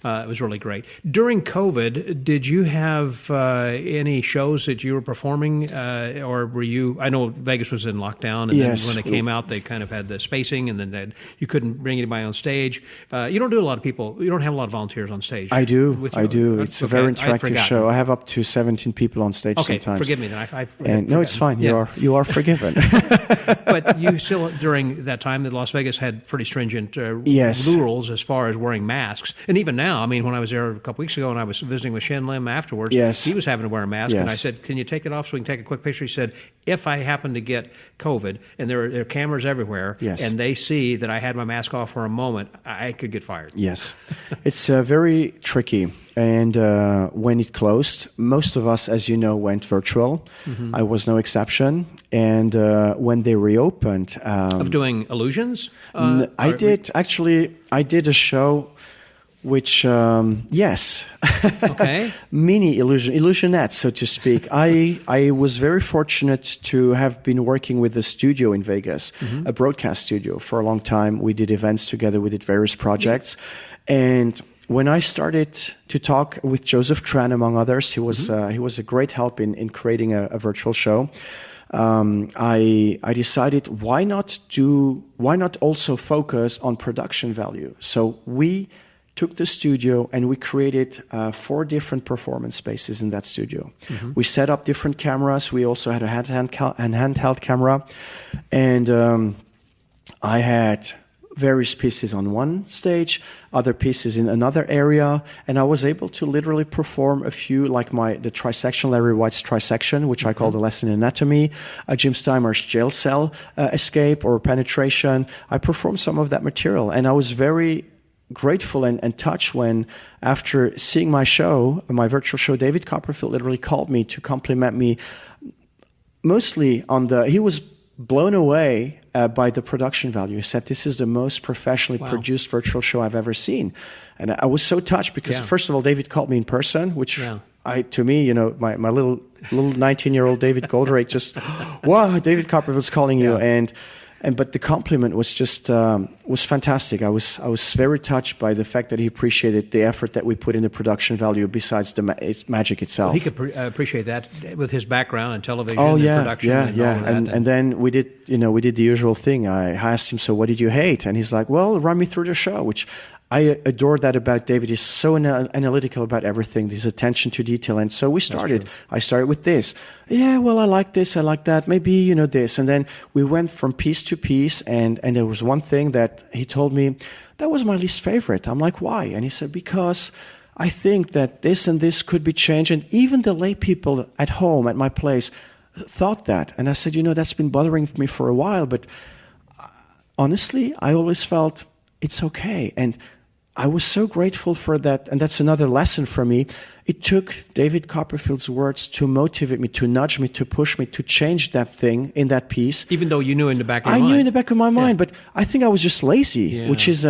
S2: It was really great. During COVID, did you have any shows that you were performing, or were you? I know Vegas was in lockdown, and then when they came out, they kind of had the spacing, and then you couldn't bring anybody on stage. You don't do a lot of people. You don't have a lot of volunteers on stage.
S6: I do. It's a very interactive show. I have up to 17 people on stage sometimes.
S2: Forgive me then.
S6: No, it's fine. Yeah. You are forgiven.
S2: But you still, during that time, that Las Vegas had pretty stringent rules as far as wearing masks, and even now. I mean, when I was there a couple weeks ago and I was visiting with Shen Lim afterwards, he was having to wear a mask. And I said, can you take it off so we can take a quick picture? He said, if I happen to get COVID, and there are cameras everywhere, and they see that I had my mask off for a moment, I could get fired.
S6: Yes. It's very tricky. And when it closed, most of us, as you know, went virtual. Mm-hmm. I was no exception. And when they reopened...
S2: of doing illusions?
S6: I did a show... Which, mini illusionettes, so to speak. I was very fortunate to have been working with a studio in Vegas, a broadcast studio, for a long time. We did events together, we did various projects. And when I started to talk with Joseph Tran, among others, he was a great help in creating a virtual show. I decided why not also focus on production value. So we took the studio and we created 4 different performance spaces in that studio. Mm-hmm. We set up different cameras. We also had a handheld camera. And I had various pieces on one stage, other pieces in another area, and I was able to literally perform a few, like the trisection, Larry White's trisection, which I call the lesson in anatomy, Jim Steimer's jail cell escape or penetration. I performed some of that material, and I was very grateful and touched when, after seeing my show, my virtual show, David Copperfield literally called me to compliment me, mostly on he was blown away by the production value. He said, this is the most professionally produced virtual show I've ever seen. And I was so touched because, first of all, David called me in person, which to me, my little 19-year-old David Goldrake just, wow, David Copperfield's calling you. But the compliment was just was fantastic. I was very touched by the fact that he appreciated the effort that we put in the production value besides the magic itself.
S2: Well, he could appreciate that with his background in television and production.
S6: And then we did the usual thing. I asked him, so what did you hate? And he's like, well, run me through the show, which I adore that about David. He's so analytical about everything, his attention to detail. And so we started. I started with this. Yeah, well, I like this, I like that. Maybe, this. And then we went from piece to piece. And there was one thing that he told me, that was my least favorite. I'm like, why? And he said, because I think that this and this could be changed. And even the lay people at home, at my place, thought that. And I said, that's been bothering me for a while. But honestly, I always felt it's okay. And I was so grateful for that, and that's another lesson for me. It took David Copperfield's words to motivate me, to nudge me, to push me, to change that thing in that piece.
S2: Even though you knew in the back of your mind.
S6: I knew in the back of my mind, but I think I was just lazy, which is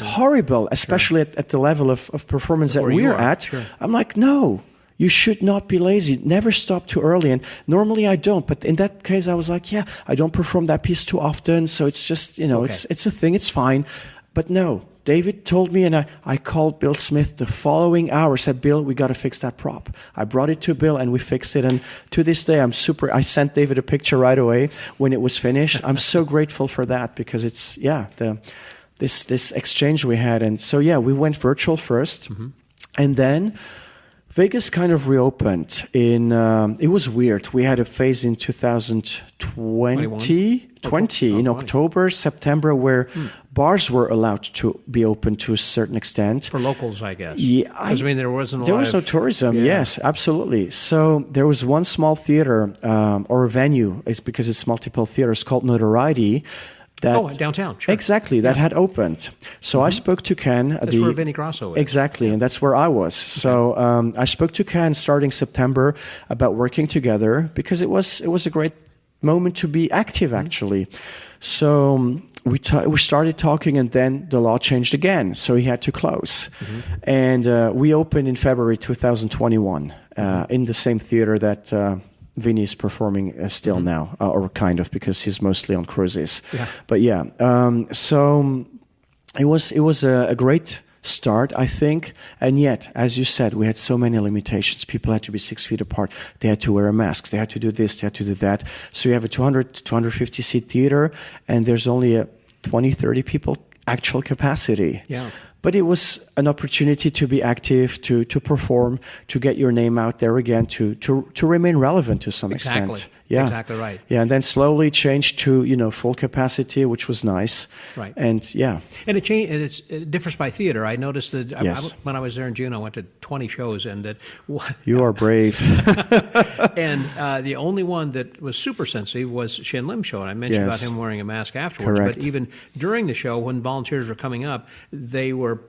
S6: horrible, especially at the level of performance that we're at. Sure. I'm like, no, you should not be lazy. Never stop too early. And normally I don't, but in that case I was like, I don't perform that piece too often, so it's just, it's a thing, it's fine. But no, David told me, and I called Bill Smith the following hour, said, Bill, we got to fix that prop. I brought it to Bill and we fixed it. And to this day, I sent David a picture right away when it was finished. I'm so grateful for that because it's, this exchange we had. And so, we went virtual first. Mm-hmm. And then Vegas kind of reopened it was weird. We had a phase in 2020 in October, September, where bars were allowed to be open to a certain extent.
S2: For locals, I guess.
S6: Yeah.
S2: Because, there wasn't
S6: There was no tourism, yes, absolutely. So there was one small theater or a venue, it's because it's multiple theaters, called Notoriety.
S2: Downtown. Sure.
S6: Exactly, that had opened. So I spoke to Ken.
S2: That's where Vinny Grasso is.
S6: Exactly, and that's where I was. So I spoke to Ken starting September about working together because it was a great moment to be active, actually. So we started talking, and then the law changed again, so he had to close. Mm-hmm. And we opened in February 2021 in the same theater that Vinny is performing still now, or kind of, because he's mostly on cruises. Yeah. But so it was a great start, I think. And yet, as you said, we had so many limitations. People had to be 6 feet apart. They had to wear a mask. They had to do this. They had to do that. So you have a 200, 250 seat theater, and there's only a 20, 30 people actual capacity.
S2: Yeah.
S6: But it was an opportunity to be active, to perform, to get your name out there again, to remain relevant to some extent. Yeah,
S2: exactly right.
S6: Yeah, and then slowly changed to full capacity, which was nice.
S2: Right.
S6: And
S2: and it differs by theater. I noticed that when I was there in June, I went to 20 shows, and that
S6: you are brave.
S2: And the only one that was super sensitive was Shin Lim's show, and I mentioned about him wearing a mask afterwards.
S6: Correct.
S2: But even during the show, when volunteers were coming up, they were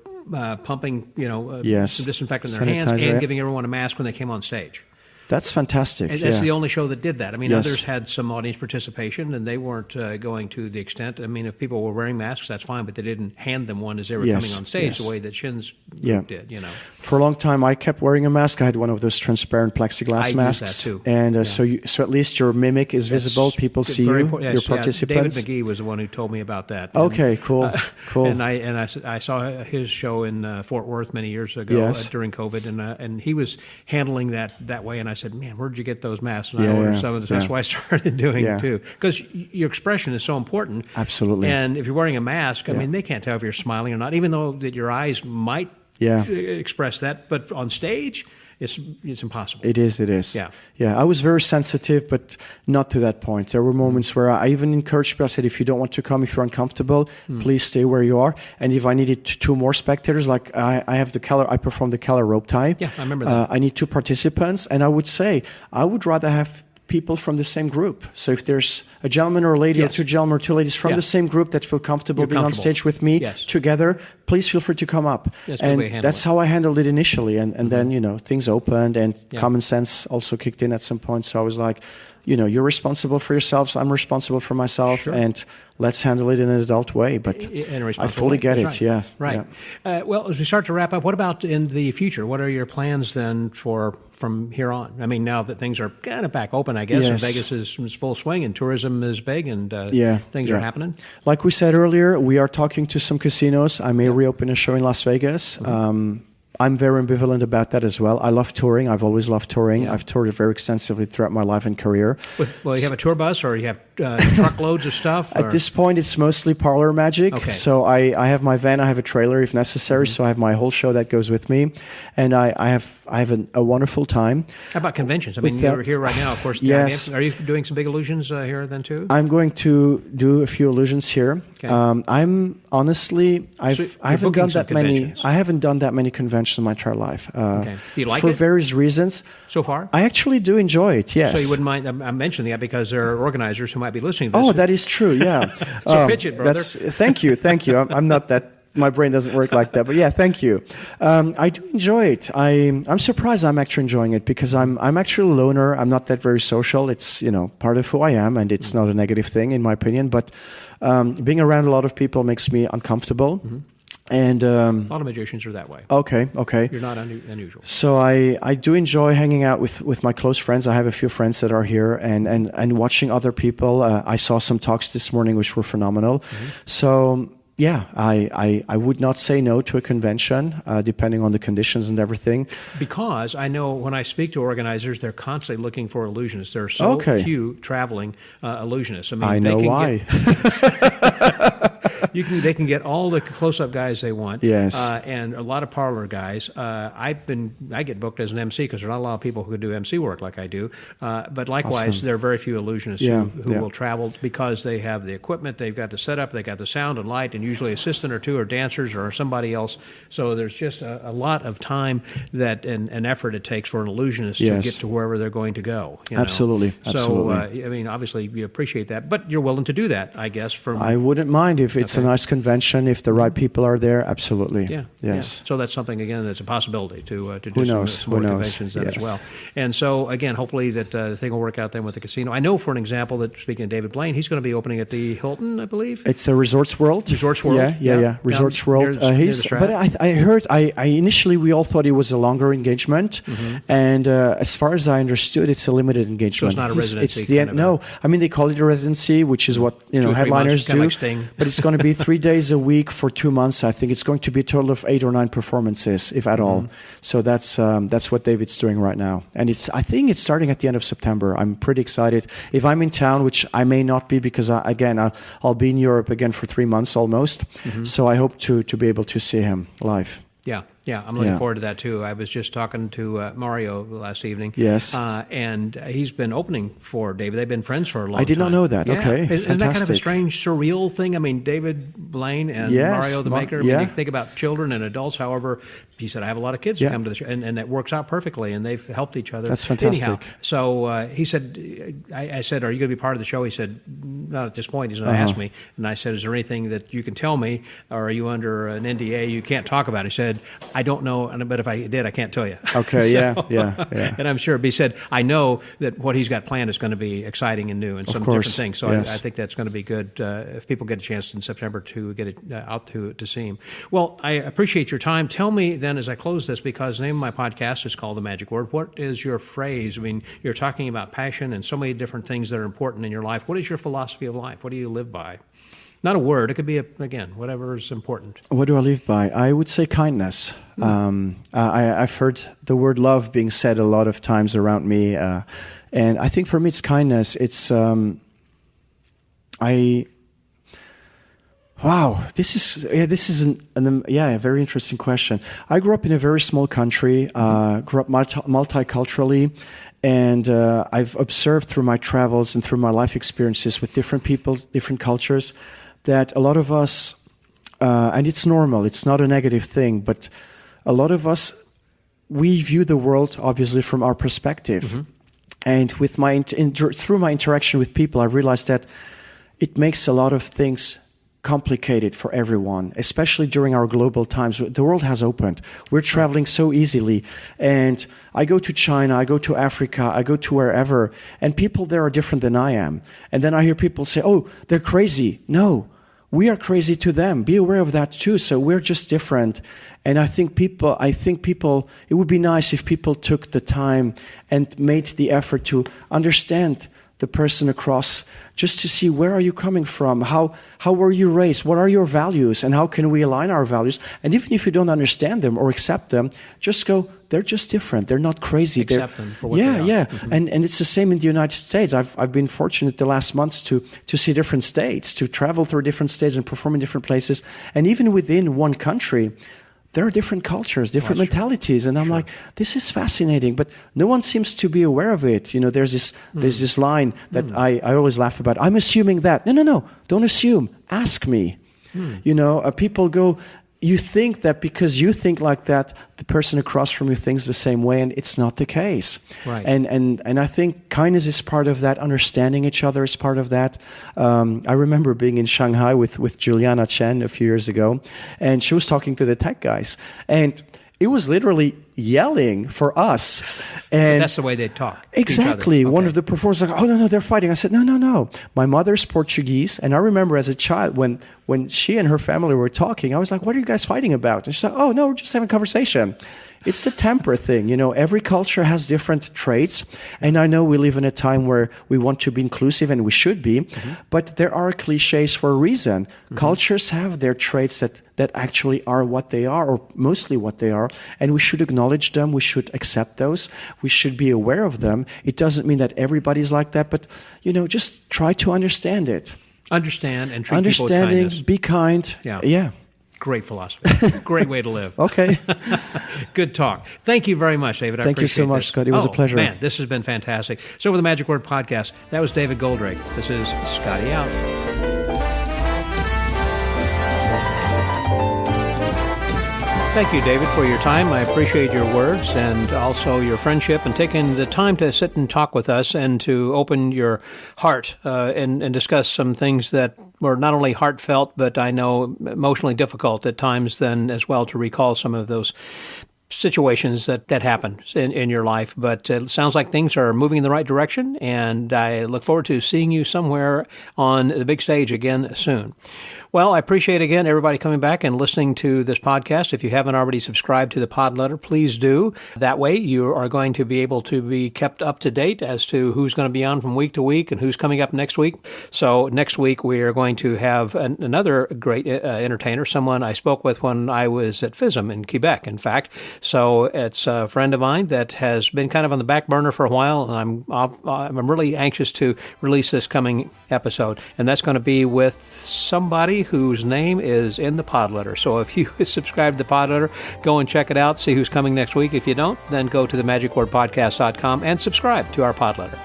S2: pumping, some disinfectant in their hands and giving everyone a mask when they came on stage.
S6: That's fantastic.
S2: And that's the only show that did that. Others had some audience participation, and they weren't going to the extent. If people were wearing masks, that's fine, but they didn't hand them one as they were coming on stage the way that Shin's group did.
S6: For a long time, I kept wearing a mask. I had one of those transparent plexiglass masks.
S2: I use that too.
S6: And so at least your mimic is visible. People see you, your participants.
S2: David McGee was the one who told me about that.
S6: Okay, cool.
S2: And I saw his show in Fort Worth many years ago during COVID, and he was handling that way, and I said, man, where'd you get those masks? And I ordered some of those. That's why I started doing it too. Because your expression is so important.
S6: Absolutely.
S2: And if you're wearing a mask, they can't tell if you're smiling or not, even though that your eyes might express that. But on stage, it's impossible.
S6: It is. Yeah. I was very sensitive, but not to that point. There were moments where I even encouraged people. I said, if you don't want to come, if you're uncomfortable, please stay where you are. And if I needed two more spectators, like I perform the Keller rope tie.
S2: Yeah, I remember that.
S6: I need 2 participants, and I would say I would rather have people from the same group. So if there's a gentleman or a lady or 2 gentlemen or 2 ladies from the same group that feel comfortable being on stage with me together, please feel free to come up. That's how I handled it initially. And then, things opened, and common sense also kicked in at some point. So I was like, you're responsible for yourself, so I'm responsible for myself, and let's handle it in an adult way. But I fully get it,
S2: right. Right.
S6: Yeah.
S2: Well, as we start to wrap up, what about in the future? What are your plans then from here on? Now that things are kind of back open, I guess, and Vegas is full swing, and tourism is big, and things are happening.
S6: Like we said earlier, we are talking to some casinos. I may reopen a show in Las Vegas. Mm-hmm. I'm very ambivalent about that as well. I love touring. I've always loved touring. I've toured very extensively throughout my life and career.
S2: Well, you have a tour bus, or you have truckloads of stuff?
S6: At this point, it's mostly parlor magic.
S2: Okay.
S6: So I have my van. I have a trailer if necessary. So I have my whole show that goes with me, and I have a wonderful time.
S2: How about conventions? You're here right now, of course.
S6: Yes.
S2: Are you doing some big illusions here then too?
S6: I'm going to do a few illusions here. Okay. I'm honestly, I haven't done that many. I haven't done that many conventions in my entire life.
S2: Do you like
S6: for
S2: it?
S6: various reasons.
S2: So far,
S6: I actually do enjoy it. Yes.
S2: So you wouldn't mind? I'm mentioning that because there are organizers who might be listening to this.
S6: Oh, that is true. Yeah.
S2: So pitch it, brother.
S6: Thank you. I'm not that. My brain doesn't work like that, but thank you. I do enjoy it. I'm surprised I'm actually enjoying it because I'm actually a loner. I'm not that very social. It's part of who I am, and it's not a negative thing in my opinion. But being around a lot of people makes me uncomfortable. Mm-hmm. And
S2: a lot of magicians are that way.
S6: Okay.
S2: You're not unusual.
S6: So I do enjoy hanging out with my close friends. I have a few friends that are here, and watching other people. I saw some talks this morning which were phenomenal. Mm-hmm. So yeah, I would not say no to a convention, depending on the conditions and everything.
S2: Because I know when I speak to organizers, they're constantly looking for illusionists. There are so few traveling illusionists.
S6: I know why.
S2: They can get all the close-up guys they want.
S6: Yes.
S2: And a lot of parlor guys. I get booked as an MC because there are not a lot of people who do MC work like I do. But likewise, there are very few illusionists who will travel because they have the equipment, they've got the setup, they've got the sound and light, and usually assistant or two are dancers or somebody else. So there's just a lot of time and effort it takes for an illusionist to get to wherever they're going to go.
S6: Absolutely.
S2: So, I mean, obviously, you appreciate that. But you're willing to do that, I guess.
S6: I wouldn't mind if it's a nice convention, if the right people are there, absolutely.
S2: Yeah.
S6: Yes.
S2: Yeah. So that's something, again, that's a possibility to do some
S6: more
S2: conventions then as well. And so, again, hopefully that the thing will work out then with the casino. I know, for an example, that speaking of David Blaine, he's going to be opening at the Hilton, I believe.
S6: It's a Resorts World.
S2: Resorts World.
S6: Yeah. Resorts World. But I heard, initially we all thought it was a longer engagement, and as far as I understood, it's a limited engagement.
S2: So it's not a residency.
S6: It's the end. No, I mean they call it a residency, which is what headliners do. But it's going to be 3 days a week for 2 months. I think it's going to be a total of 8 or 9 performances, if at all. So that's what David's doing right now, and I think it's starting at the end of September. I'm pretty excited. If I'm in town, which I may not be because I'll be in Europe again for 3 months almost. So I hope to be able to see him live.
S2: Yeah, I'm looking forward to that too. I was just talking to Mario last evening.
S6: Yes.
S2: And he's been opening for David. They've been friends for a long time.
S6: I did not know that.
S2: Yeah.
S6: Okay.
S2: Isn't that kind of a strange, surreal thing? I mean, David Blaine and Mario the Maker. I mean, you think about children and adults. However, he said, I have a lot of kids who come to the show, and it works out perfectly, and they've helped each other.
S6: That's fantastic.
S2: Anyhow, so he said, I said, are you going to be part of the show? He said, not at this point. He's going to ask me. And I said, is there anything that you can tell me, or are you under an NDA you can't talk about? He said, I don't know, but if I did, I can't tell you.
S6: Okay,
S2: so,
S6: yeah.
S2: And I'm sure, but he said, I know that what he's got planned is going to be exciting and new and some different things. So I think that's going to be good if people get a chance in September to get it out to see him. Well, I appreciate your time. Tell me then, as I close this, because the name of my podcast is called The Magic Word, what is your phrase? I mean, you're talking about passion and so many different things that are important in your life. What is your philosophy of life? What do you live by? Not a word. It could be, again, whatever is important.
S6: What do I live by? I would say kindness. I've heard the word love being said a lot of times around me. And I think for me it's kindness. It's, wow, this is a very interesting question. I grew up in a very small country, grew up multiculturally, and I've observed through my travels and through my life experiences with different people, different cultures, that a lot of us, and it's normal, it's not a negative thing, but a lot of us, we view the world obviously from our perspective. And with through my interaction with people, I realized that it makes a lot of things complicated for everyone, especially during our global times. The world has opened. We're traveling so easily. And I go to China, I go to Africa, I go to wherever, and people there are different than I am. And then I hear people say, oh, they're crazy. No, we are crazy to them. Be aware of that too. So we're just different. And I think people, it would be nice if people took the time and made the effort to understand the person across, just to see where are you coming from, how were you raised, what are your values, and how can we align our values. And even if you don't understand them or accept them, just go, they're just different, they're not crazy.
S2: Accept them for what they are.
S6: Yeah. And it's the same in the United States. I've been fortunate the last months to see different states, to travel through different states and perform in different places. And even within one country, there are different cultures, different mentalities, and I'm like, this is fascinating, but no one seems to be aware of it. You know, there's this line that I always laugh about. I'm assuming that. No, don't assume. Ask me. You know, people go, you think that because you think like that, the person across from you thinks the same way, and it's not the case.
S2: Right.
S6: And I think kindness is part of that. Understanding each other is part of that. I remember being in Shanghai with Juliana Chen a few years ago, and she was talking to the tech guys, and it was literally yelling for us. And
S2: that's the way they talk.
S6: Exactly. Okay. One of the performers was like, oh, no, they're fighting. I said, no. My mother's Portuguese. And I remember as a child, when she and her family were talking, I was like, what are you guys fighting about? And she said, oh, no, we're just having a conversation. It's the temper thing. Every culture has different traits. And I know we live in a time where we want to be inclusive, and we should be, but there are cliches for a reason. Cultures have their traits that actually are what they are, or mostly what they are, and we should acknowledge them. We should accept those. We should be aware of them. It doesn't mean that everybody's like that, but, just try to understand it.
S2: Understand and treat people with kindness.
S6: Be kind. Yeah.
S2: Great philosophy. Great way to live.
S6: Okay.
S2: Good talk. Thank you very much, David.
S6: Thank you so much, Scott. It was a pleasure.
S2: Man, this has been fantastic. So, with the Magic Word Podcast, that was David Goldrake. This is Scotty out. Thank you, David, for your time. I appreciate your words and also your friendship and taking the time to sit and talk with us and to open your heart and discuss some things that were not only heartfelt, but I know emotionally difficult at times then as well, to recall some of those situations that happen in your life. But it sounds like things are moving in the right direction, and I look forward to seeing you somewhere on the big stage again soon. Well, I appreciate, again, everybody coming back and listening to this podcast. If you haven't already subscribed to the pod letter, please do. That way, you are going to be able to be kept up to date as to who's going to be on from week to week and who's coming up next week. So next week, we are going to have another great entertainer, someone I spoke with when I was at FISM in Quebec, in fact. So it's a friend of mine that has been kind of on the back burner for a while, and I'm really anxious to release this coming episode. And that's going to be with somebody whose name is in the pod letter. So if you subscribe to the pod letter, go and check it out, see who's coming next week. If you don't, then go to themagicwordpodcast.com and subscribe to our pod letter.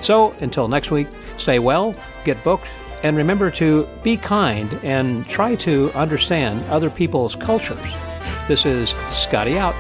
S2: So until next week, stay well, get booked, and remember to be kind and try to understand other people's cultures. This is Scotty out.